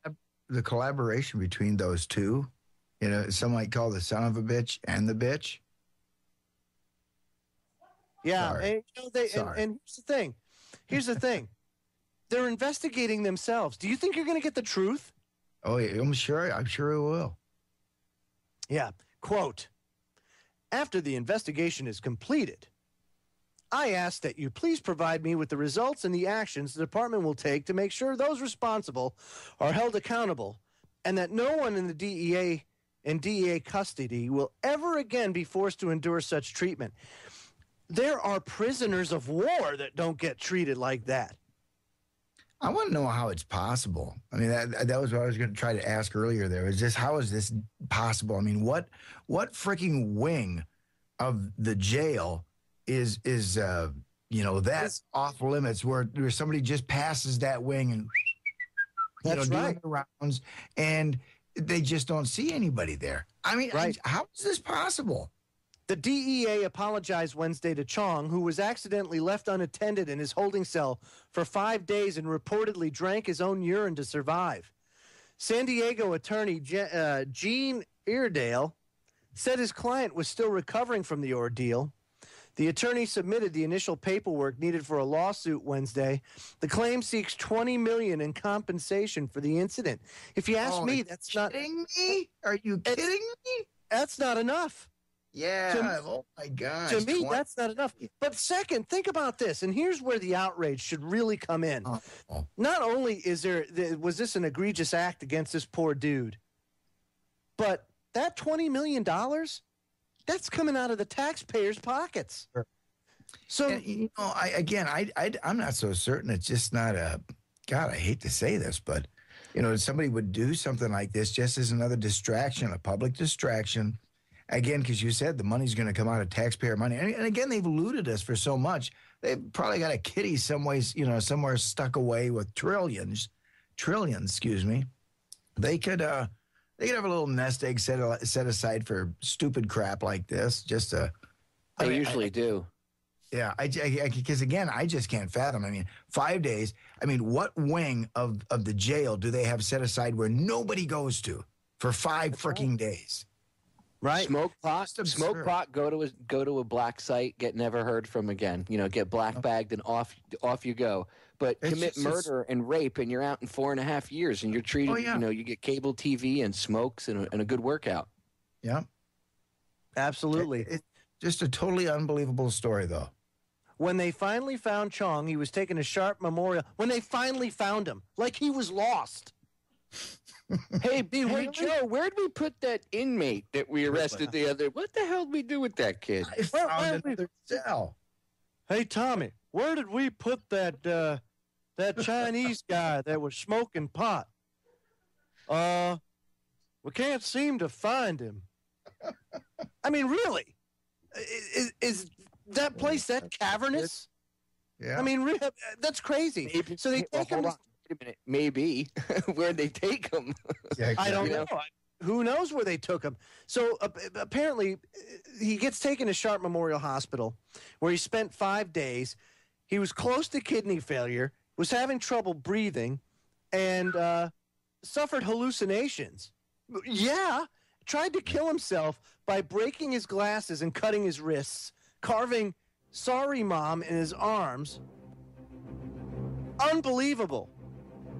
The collaboration between those two, some might call the son of a bitch and the bitch. Yeah, Sorry. and here's the thing. They're investigating themselves. Do you think you're going to get the truth? Oh, yeah, I'm sure it will. Yeah. Quote, after the investigation is completed, I ask that you please provide me with the results and the actions the department will take to make sure those responsible are held accountable and that no one in the DEA and DEA custody will ever again be forced to endure such treatment. There are prisoners of war that don't get treated like that. I want to know how it's possible. I mean, that was what I was going to try to ask earlier there. Is just, how is this possible? I mean, what freaking wing of the jail is that's off limits where somebody just passes that wing and That's right. doing the rounds and they just don't see anybody there. I mean, right. How is this possible? The DEA apologized Wednesday to Chong, who was accidentally left unattended in his holding cell for 5 days and reportedly drank his own urine to survive. San Diego attorney Gene Iredale said his client was still recovering from the ordeal. The attorney submitted the initial paperwork needed for a lawsuit Wednesday. The claim seeks $20 million in compensation for the incident. If you ask me, that's not... Kidding me? Are you kidding me? That's not enough. Yeah. Oh my gosh. To me, that's not enough. But second, think about this, and here's where the outrage should really come in. Oh. Not only was this an egregious act against this poor dude, but that $20 million, that's coming out of the taxpayers' pockets. Sure. So, and, I'm not so certain. It's just not God, I hate to say this, but somebody would do something like this just as another distraction, a public distraction. Again, because you said the money's going to come out of taxpayer money. And again, they've eluded us for so much. They've probably got a kitty somewhere stuck away with trillions, excuse me. They could have a little nest egg set aside for stupid crap like this. They usually do. Yeah, because again, I just can't fathom. I mean, 5 days. I mean, what wing of the jail do they have set aside where nobody goes to for 5 freaking days? Right. Smoke pot, go to a black site, get never heard from again. Get black bagged and off you go. But commit murder and rape and you're out in 4.5 years and you're treated, you get cable TV and smokes and a good workout. Yeah. Absolutely. It's just a totally unbelievable story, though. When they finally found Chong, he was taken to Sharp Memorial. When they finally found him, like he was lost. Hey, Joe, where'd we put that inmate that we arrested the other? What the hell did we do with that kid? I found another cell. Hey, Tommy, where did we put that Chinese guy that was smoking pot? We can't seem to find him. I mean, really? Is that place that cavernous? Yeah. I mean, that's crazy. Maybe, so they take him. Wait a minute. Maybe. Where'd they take him? Yeah, I don't know. Who knows where they took him? So apparently, he gets taken to Sharp Memorial Hospital, where he spent 5 days. He was close to kidney failure, was having trouble breathing, and suffered hallucinations. Yeah, tried to kill himself by breaking his glasses and cutting his wrists, carving "Sorry, Mom" in his arms. Unbelievable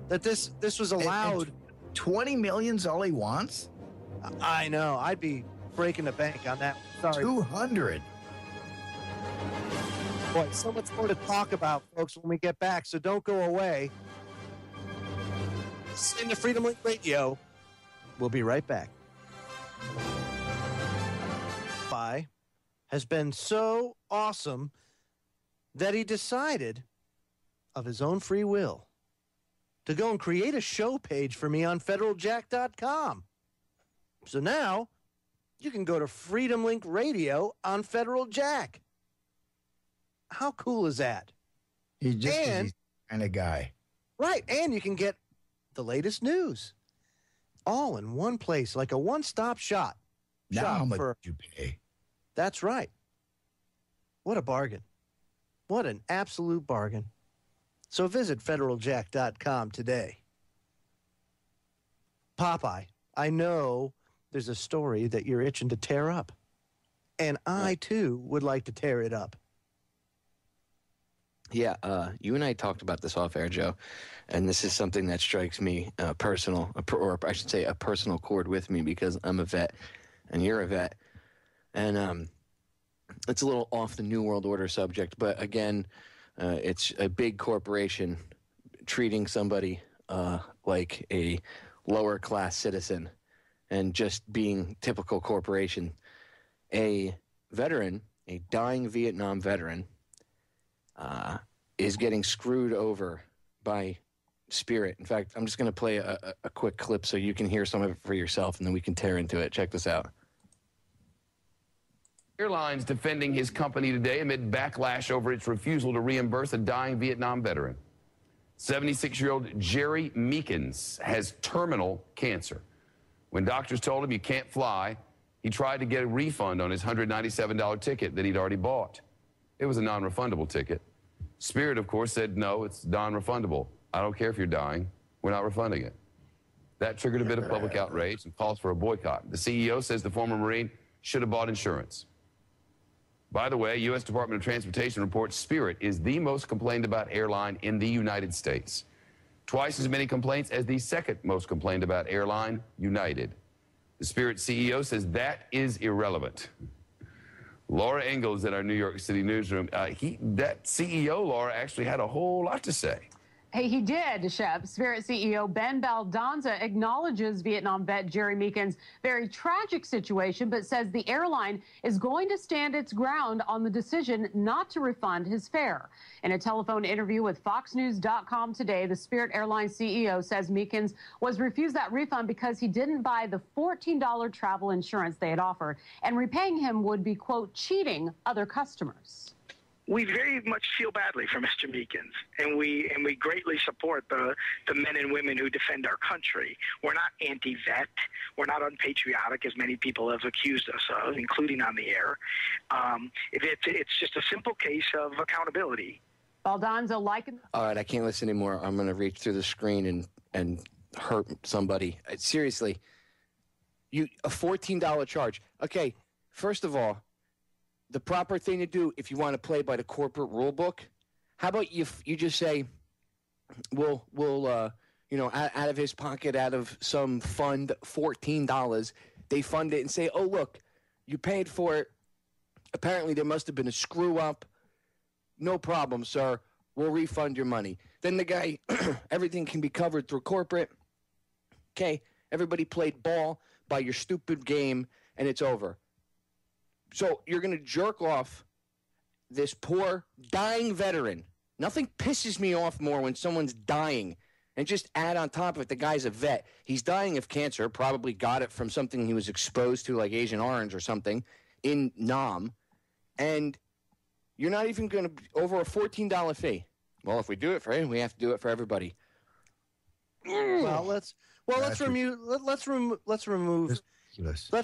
that this was allowed. 20 million's all he wants? I know. I'd be breaking the bank on that. Sorry. 200. Boy, so much more to talk about, folks, when we get back, so don't go away. Listen to Freedom Link Radio. We'll be right back. Has been so awesome that he decided, of his own free will, to go and create a show page for me on federaljack.com. So now you can go to Freedom Link Radio on Federal Jack. How cool is that? He's just a kind of guy. Right, and you can get the latest news all in one place, like a one-stop shop. Now how much did you pay? That's right. What a bargain. What an absolute bargain. So visit federaljack.com today. Popeye, I know there's a story that you're itching to tear up. And I, too, would like to tear it up. Yeah, you and I talked about this off air, Joe, and this is something that strikes me personal, or I should say a personal chord with me because I'm a vet and you're a vet. And it's a little off the New World Order subject, but again, it's a big corporation treating somebody like a lower class citizen and just being typical corporation. A veteran, a dying Vietnam veteran, is getting screwed over by Spirit. In fact, I'm just going to play a quick clip so you can hear some of it for yourself, and then we can tear into it. Check this out. Airlines defending his company today amid backlash over its refusal to reimburse a dying Vietnam veteran. 76-year-old Jerry Meekins has terminal cancer. When doctors told him you can't fly, he tried to get a refund on his $197 ticket that he'd already bought. It was a non-refundable ticket. Spirit, of course, said, no, it's non-refundable. I don't care if you're dying. We're not refunding it. That triggered a bit of public outrage and calls for a boycott. The CEO says the former Marine should have bought insurance. By the way, U.S. Department of Transportation reports Spirit is the most complained about airline in the United States. Twice as many complaints as the second most complained about airline, United. The Spirit CEO says that is irrelevant. Laura Ingalls at our New York City newsroom. That CEO, Laura, actually had a whole lot to say. Hey, he did, Shep. Spirit CEO Ben Baldanza acknowledges Vietnam vet Jerry Meekins' very tragic situation, but says the airline is going to stand its ground on the decision not to refund his fare. In a telephone interview with FoxNews.com today, the Spirit Airlines CEO says Meekins was refused that refund because he didn't buy the $14 travel insurance they had offered, and repaying him would be, quote, cheating other customers. We very much feel badly for Mr. Meekins, and we greatly support the men and women who defend our country. We're not anti-vet. We're not unpatriotic, as many people have accused us of, including on the air. It's just a simple case of accountability. Baldanza likened... All right, I can't listen anymore. I'm going to reach through the screen and hurt somebody. Seriously, a $14 charge. Okay, first of all, the proper thing to do if you want to play by the corporate rule book, how about you just say, we'll out of his pocket, out of some fund, $14, they fund it and say, oh, look, you paid for it. Apparently there must have been a screw up. No problem, sir. We'll refund your money. Then the guy, everything can be covered through corporate. Okay, everybody played ball by your stupid game, and it's over. So you're going to jerk off this poor dying veteran. Nothing pisses me off more when someone's dying. And just add on top of it, the guy's a vet. He's dying of cancer, probably got it from something he was exposed to, like Agent Orange or something, in Nam. And you're not even going to, over a $14 fee. Well, if we do it for him, we have to do it for everybody. Well, let's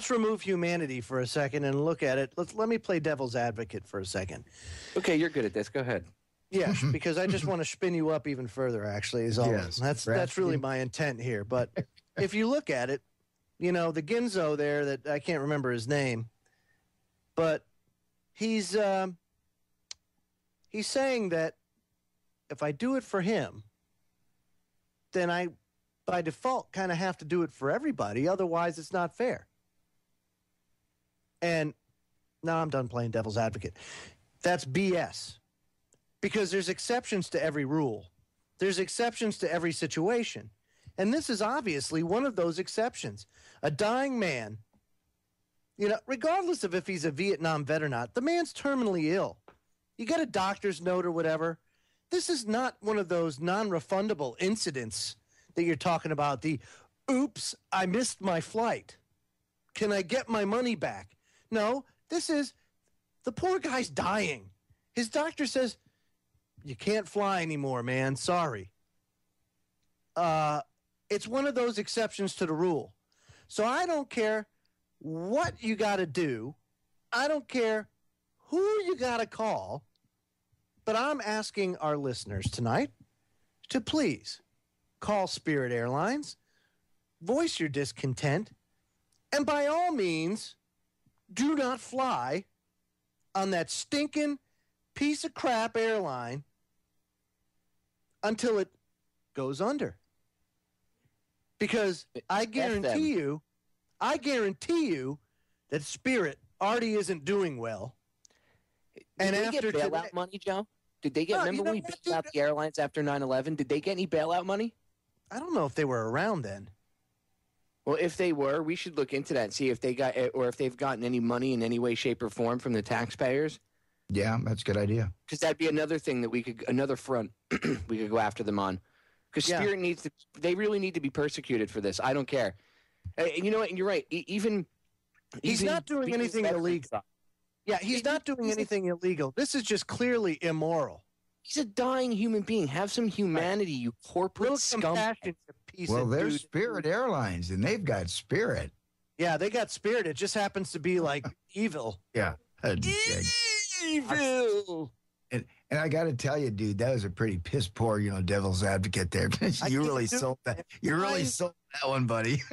remove humanity for a second and look at it. Let me play devil's advocate for a second. Okay, you're good at this. Go ahead. Yeah, because I just want to spin you up even further, actually, is all. Yes, that's really my intent here. But if you look at it, the Ginzo there, that I can't remember his name, but he's saying that if I do it for him, then I, by default, kind of have to do it for everybody. Otherwise, it's not fair. And now I'm done playing devil's advocate. That's BS. Because there's exceptions to every rule. There's exceptions to every situation. And this is obviously one of those exceptions. A dying man, regardless of if he's a Vietnam vet or not, the man's terminally ill. You get a doctor's note or whatever. This is not one of those non-refundable incidents that you're talking about. The, oops, I missed my flight. Can I get my money back? No, this is, the poor guy's dying. His doctor says, you can't fly anymore, man. Sorry. it's one of those exceptions to the rule. So I don't care what you got to do. I don't care who you got to call. But I'm asking our listeners tonight to please call Spirit Airlines, voice your discontent, and by all means, do not fly on that stinking piece of crap airline until it goes under. Because I guarantee you that Spirit already isn't doing well. Did they get bailout money, Joe? Did they get? Remember when we bailed out the airlines after 9/11? Did they get any bailout money? I don't know if they were around then. Well, if they were, we should look into that and see if they got, or if they've gotten any money in any way, shape, or form from the taxpayers. Yeah, that's a good idea. Because that'd be another thing that another front we could go after them on. Because Spirit needs to, they really need to be persecuted for this. I don't care. You know what? And you're right. He's not doing anything illegal. Yeah, he's not doing anything illegal. This is just clearly immoral. He's a dying human being. Have some humanity, you corporate scum. Well, there's Spirit Airlines, and they've got spirit. Yeah, they got spirit. It just happens to be like evil. Yeah. Evil. And I got to tell you, dude, that was a pretty piss poor, devil's advocate there. You really sold that. You really sold that one, buddy.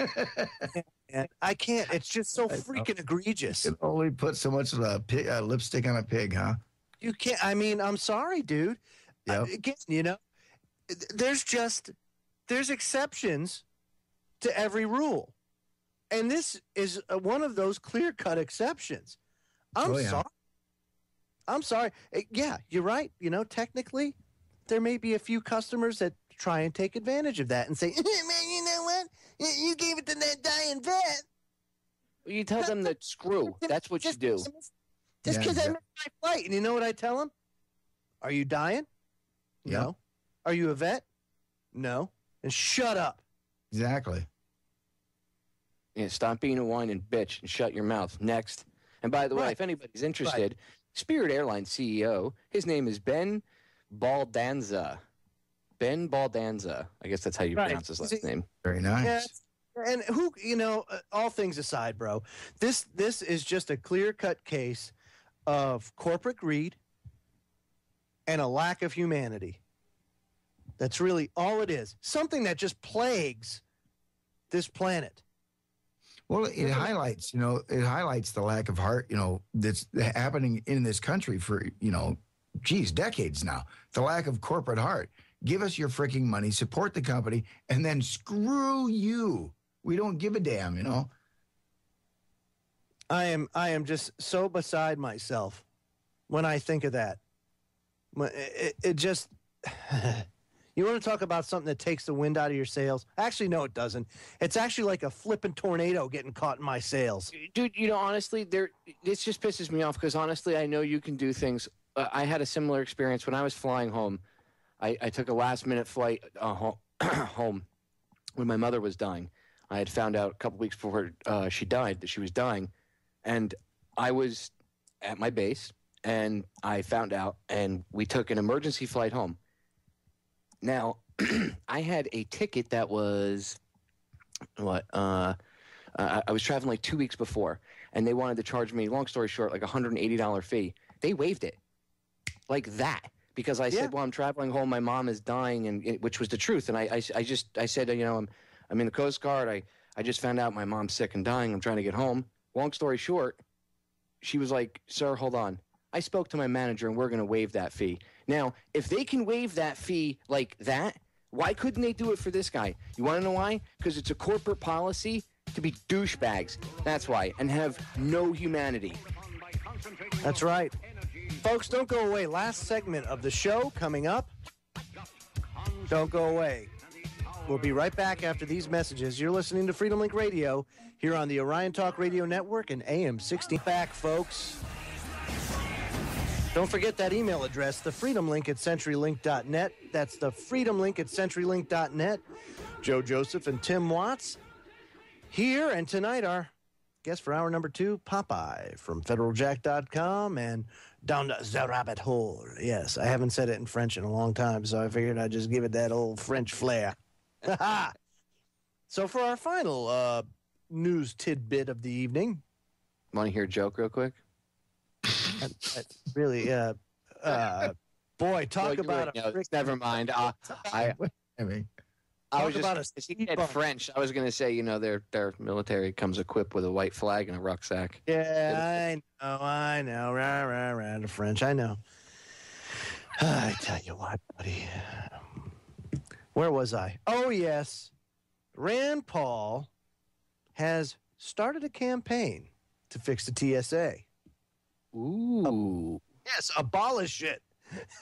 And I can't. It's just so freaking egregious. You can only put so much lipstick on a pig, huh? You can't. I mean, I'm sorry, dude. Yep. Again, there's exceptions to every rule. And this is one of those clear-cut exceptions. I'm sorry. I'm sorry. Yeah, you're right. Technically, there may be a few customers that try and take advantage of that and say, man, you know what? You gave it to that dying vet. Well, you tell them that screw. That's what you do. Just because I missed my flight. And you know what I tell them? Are you dying? Yep. No. Are you a vet? No. And shut up. Exactly. Yeah, stop being a whining bitch and shut your mouth. Next. And by the way, if anybody's interested, Spirit Airlines CEO, his name is Ben Baldanza. Ben Baldanza. I guess that's how you pronounce his last name. Very nice. Yeah. And all things aside, bro, this is just a clear-cut case of corporate greed and a lack of humanity. That's really all it is. Something that just plagues this planet. Well, it highlights the lack of heart, that's happening in this country for, decades now. The lack of corporate heart. Give us your freaking money, support the company, and then screw you. We don't give a damn, I am just so beside myself when I think of that. It just you want to talk about something that takes the wind out of your sails? Actually, no, it doesn't. It's actually like a flipping tornado getting caught in my sails. Dude, honestly, this just pisses me off because honestly, I know you can do things. I had a similar experience when I was flying home. I took a last-minute flight home when my mother was dying. I had found out a couple weeks before she died that she was dying, and I was at my base, and I found out, and we took an emergency flight home. Now, I had a ticket that was, I was traveling like 2 weeks before, and they wanted to charge me, long story short, like a $180 fee. They waived it like that because I said, well, I'm traveling home. My mom is dying, and which was the truth. And I said, I'm in the Coast Guard. I just found out my mom's sick and dying. I'm trying to get home. Long story short, she was like, sir, hold on. I spoke to my manager, and we're going to waive that fee. Now, if they can waive that fee like that, why couldn't they do it for this guy? You want to know why? Because it's a corporate policy to be douchebags. That's why. And have no humanity. That's right. Folks, don't go away. Last segment of the show coming up. Don't go away. We'll be right back after these messages. You're listening to Freedom Link Radio here on the Orion Talk Radio Network and AM 60. Back, folks. Don't forget that email address, thefreedomlink@centurylink.net. That's thefreedomlink@centurylink.net. Joe Joseph and Tim Watts here, and tonight our guest for hour number 2, Popeye from federaljack.com and Down the Rabbit Hole. Yes, I haven't said it in French in a long time, so I figured I'd just give it that old French flair. So for our final news tidbit of the evening. Want to hear a joke real quick? Really, boy, talk about never mind. I was just at French. I was going to say, their military comes equipped with a white flag and a rucksack. Yeah, I know. Rah, the French, I know. I tell you what, buddy. Where was I? Oh, yes. Rand Paul has started a campaign to fix the TSA. Ooh. Yes, abolish it.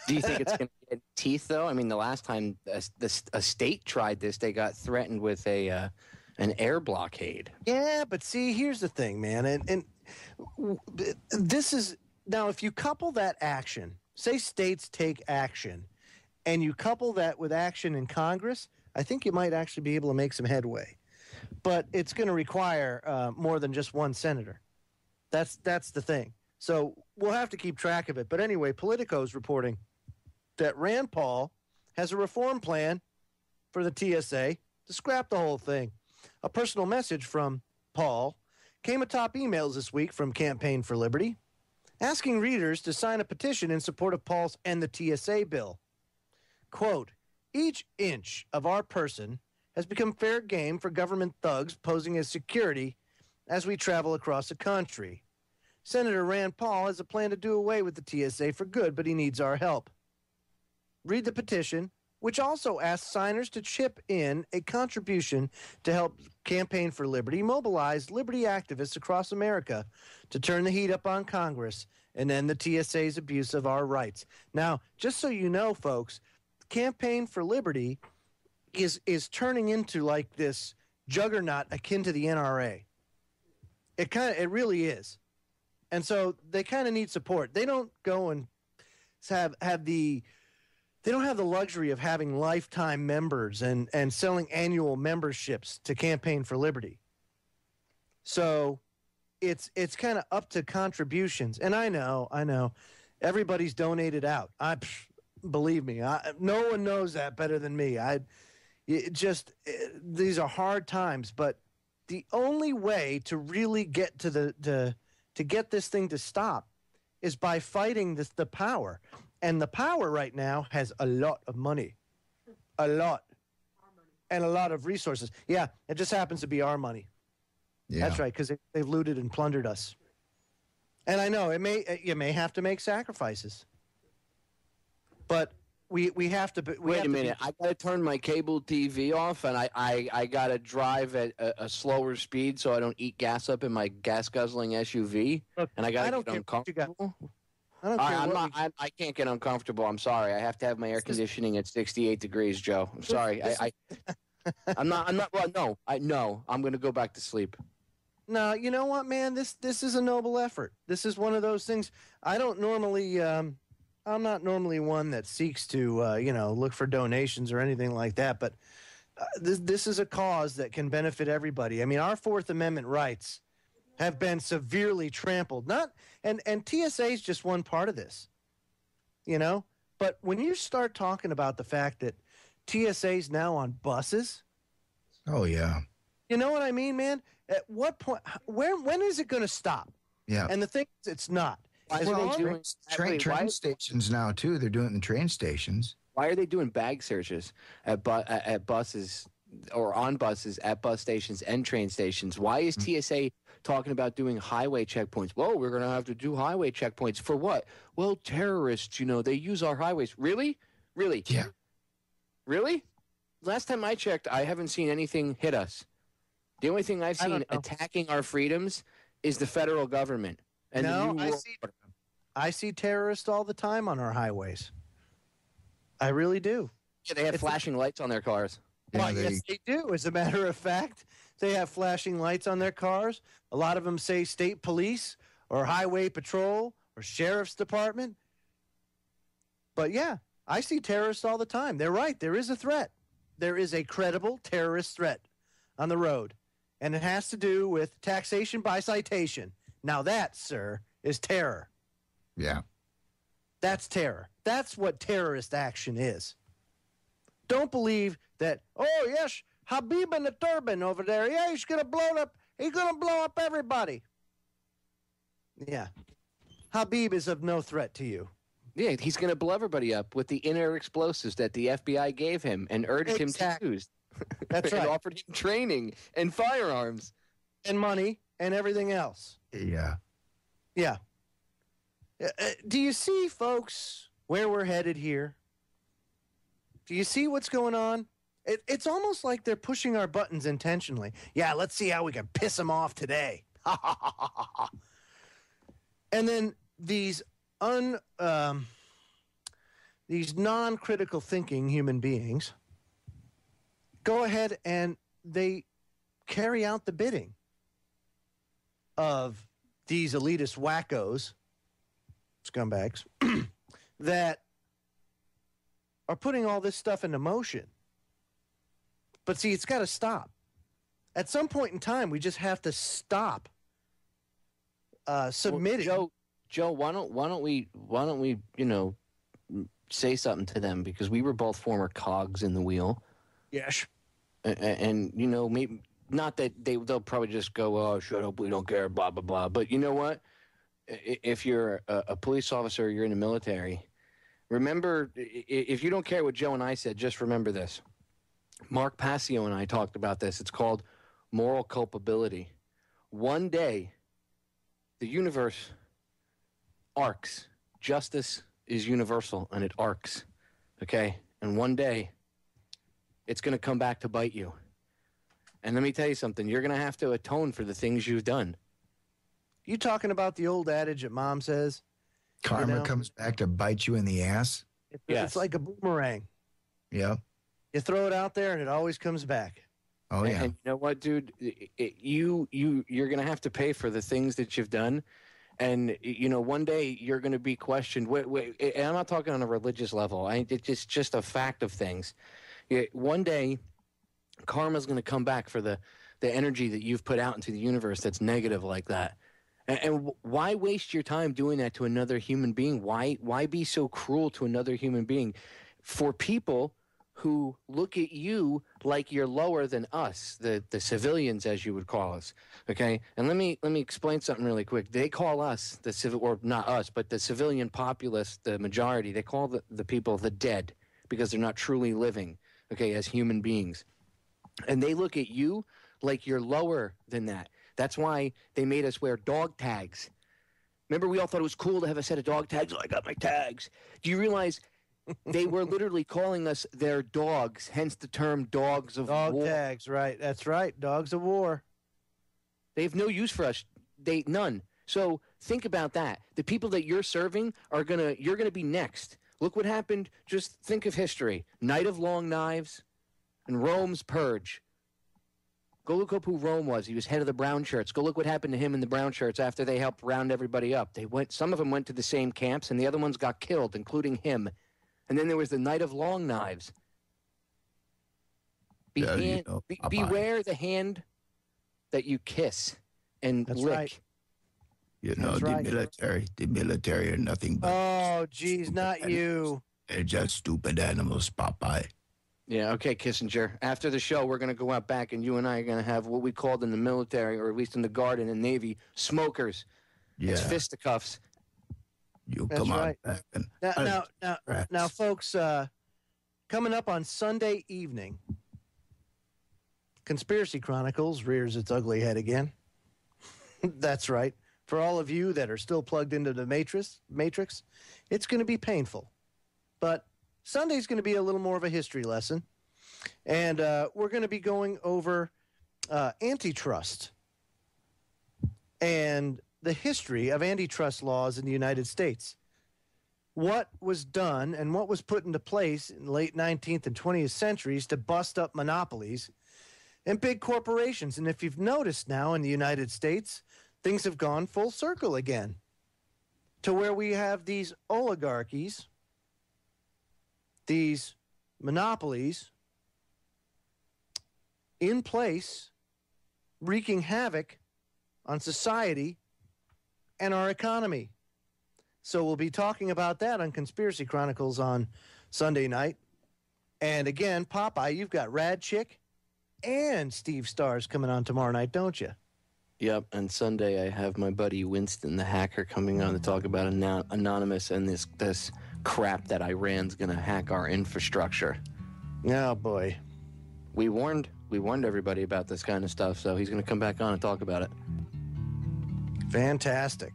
Do you think it's going to get teeth, though? I mean, the last time a state tried this, they got threatened with an air blockade. Yeah, but see, here's the thing, man. And this is, now, if you couple that action, say states take action, and you couple that with action in Congress, I think you might actually be able to make some headway. But it's going to require more than just one senator. That's the thing. So we'll have to keep track of it. But anyway, Politico's reporting that Rand Paul has a reform plan for the TSA to scrap the whole thing. A personal message from Paul came atop emails this week from Campaign for Liberty, asking readers to sign a petition in support of Paul's End the TSA bill. Quote, each inch of our person has become fair game for government thugs posing as security as we travel across the country. Senator Rand Paul has a plan to do away with the TSA for good, but he needs our help. Read the petition, which also asks signers to chip in a contribution to help Campaign for Liberty mobilize liberty activists across America to turn the heat up on Congress and end the TSA's abuse of our rights. Now, just so you know, folks, Campaign for Liberty is turning into like this juggernaut akin to the NRA. It really is. And so they kind of need support. They don't go and they don't have the luxury of having lifetime members and selling annual memberships to Campaign for Liberty. So it's kind of up to contributions. And I know everybody's donated out. Believe me, no one knows that better than me. These are hard times, but the only way to really get to get this thing to stop is by fighting the power. And the power right now has a lot of money. A lot. And a lot of resources. Yeah, it just happens to be our money. Yeah. That's right, because they've looted and plundered us. And I know you may have to make sacrifices. But we have to... Wait a minute. I got to turn my cable TV off, and I got to drive at a slower speed so I don't eat gas up in my gas-guzzling SUV. Look, and I got to get uncomfortable. I can't get uncomfortable. I'm sorry. I have to have my air conditioning at 68 degrees, Joe. I'm sorry. I'm not. Well, no. I'm going to go back to sleep. No, you know what, man? This is a noble effort. This is one of those things. I don't normally. I'm not normally one that seeks to, look for donations or anything like that. But this is a cause that can benefit everybody. I mean, our Fourth Amendment rights have been severely trampled. And TSA is just one part of this, But when you start talking about the fact that TSA is now on buses. Oh, yeah. You know what I mean, man? At what point? When is it going to stop? Yeah. And the thing is, it's not. Train stations now, too. They're doing it in the train stations. Why are they doing bag searches at buses or on buses at bus stations and train stations? Why is TSA talking about doing highway checkpoints? Well, we're going to have to do highway checkpoints. For what? Well, terrorists, they use our highways. Really? Really? Yeah. Really? Last time I checked, I haven't seen anything hit us. The only thing I've seen attacking our freedoms is the federal government. And I see terrorists all the time on our highways. I really do. Yeah, they have flashing lights on their cars. Well, yes, they do. As a matter of fact, they have flashing lights on their cars. A lot of them say state police or highway patrol or sheriff's department. But yeah, I see terrorists all the time. They're right. There is a threat. There is a credible terrorist threat on the road. And it has to do with taxation by citation. Now that, sir, is terror. Yeah. That's terror. That's what terrorist action is. Don't believe that, oh, yes, Habib in the turban over there, yeah, he's going to blow up everybody. Yeah. Habib is of no threat to you. Yeah, he's going to blow everybody up with the inner explosives that the FBI gave him and urged him to use. That's right. And offered him training and firearms. And money and everything else. Yeah. Yeah. Do you see, folks, where we're headed here? Do you see what's going on? It's almost like they're pushing our buttons intentionally. Yeah, let's see how we can piss them off today. And then these non-critical thinking human beings go ahead and they carry out the bidding of these elitist wackos, scumbags, that are putting all this stuff into motion. But see, it's got to stop. At some point in time, we just have to stop submitting. Well, Joe, why don't we say something to them, because we were both former cogs in the wheel. Yes. And maybe not that they'll probably just go, oh, shut up, we don't care, blah blah blah. But you know what? If you're a police officer, you're in the military. Remember, if you don't care what Joe and I said, just remember this. Mark Passio and I talked about this. It's called moral culpability. One day, the universe arcs. Justice is universal, and it arcs. Okay? And one day, it's going to come back to bite you. And let me tell you something. You're going to have to atone for the things you've done. You talking about the old adage that Mom says? Karma comes back to bite you in the ass? It's like a boomerang. Yeah. You throw it out there, and it always comes back. Oh, yeah. And you know what, dude? You're going to have to pay for the things that you've done. And, one day you're going to be questioned. And I'm not talking on a religious level. It's just a fact of things. One day, karma's going to come back for the energy that you've put out into the universe that's negative like that. And why waste your time doing that to another human being? Why be so cruel to another human being? For people who look at you like you're lower than us, the civilians, as you would call us, okay? And let me explain something really quick. They call us, or not us, but the civilian populace, the majority, they call the people the dead because they're not truly living, okay, as human beings. And they look at you like you're lower than that. That's why they made us wear dog tags. Remember, we all thought it was cool to have a set of dog tags. Oh, I got my tags. Do you realize they were literally calling us their dogs, hence the term dogs of war. Dog tags, right. That's right. Dogs of war. They have no use for us. None. So think about that. The people that you're serving you're gonna be next. Look what happened. Just think of history. Night of Long Knives and Rome's Purge. Go look up who Rome was. He was head of the brown shirts. Go look what happened to him in the brown shirts after they helped round everybody up. Some of them went to the same camps, and the other ones got killed, including him. And then there was the Night of Long Knives. Beware the hand that you kiss and That's lick. Right. The military are nothing but... Oh, geez, not you. They're just stupid animals, Popeye. Yeah, okay, Kissinger. After the show, we're going to go out back, and you and I are going to have what we called in the military, or at least in the Guard and the Navy, smokers. Yeah. It's fisticuffs. You That's come right. on back. Now, folks, coming up on Sunday evening, Conspiracy Chronicles rears its ugly head again. That's right. For all of you that are still plugged into the Matrix, it's going to be painful. But Sunday's going to be a little more of a history lesson. And we're going to be going over antitrust and the history of antitrust laws in the United States. What was done and what was put into place in the late 19th and 20th centuries to bust up monopolies and big corporations. And if you've noticed now in the United States, things have gone full circle again to where we have these oligarchies, these monopolies in place, wreaking havoc on society and our economy. So we'll be talking about that on Conspiracy Chronicles on Sunday night. And again, Popeye, you've got Rad Chick and Steve Stars coming on tomorrow night, don't you? Yep, and Sunday I have my buddy Winston the hacker coming on to talk about Anonymous and this crap that Iran's going to hack our infrastructure. Oh, boy. We warned everybody about this kind of stuff, so he's going to come back on and talk about it. Fantastic.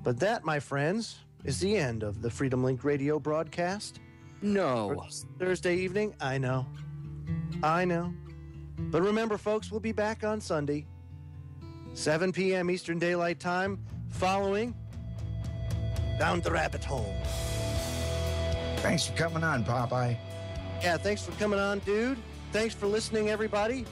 But that, my friends, is the end of the Freedom Link radio broadcast. No. Thursday evening, I know. But remember, folks, we'll be back on Sunday, 7 p.m. Eastern Daylight Time, following Down the Rabbit Hole. Thanks for coming on, Popeye. Yeah, thanks for coming on, dude. Thanks for listening, everybody.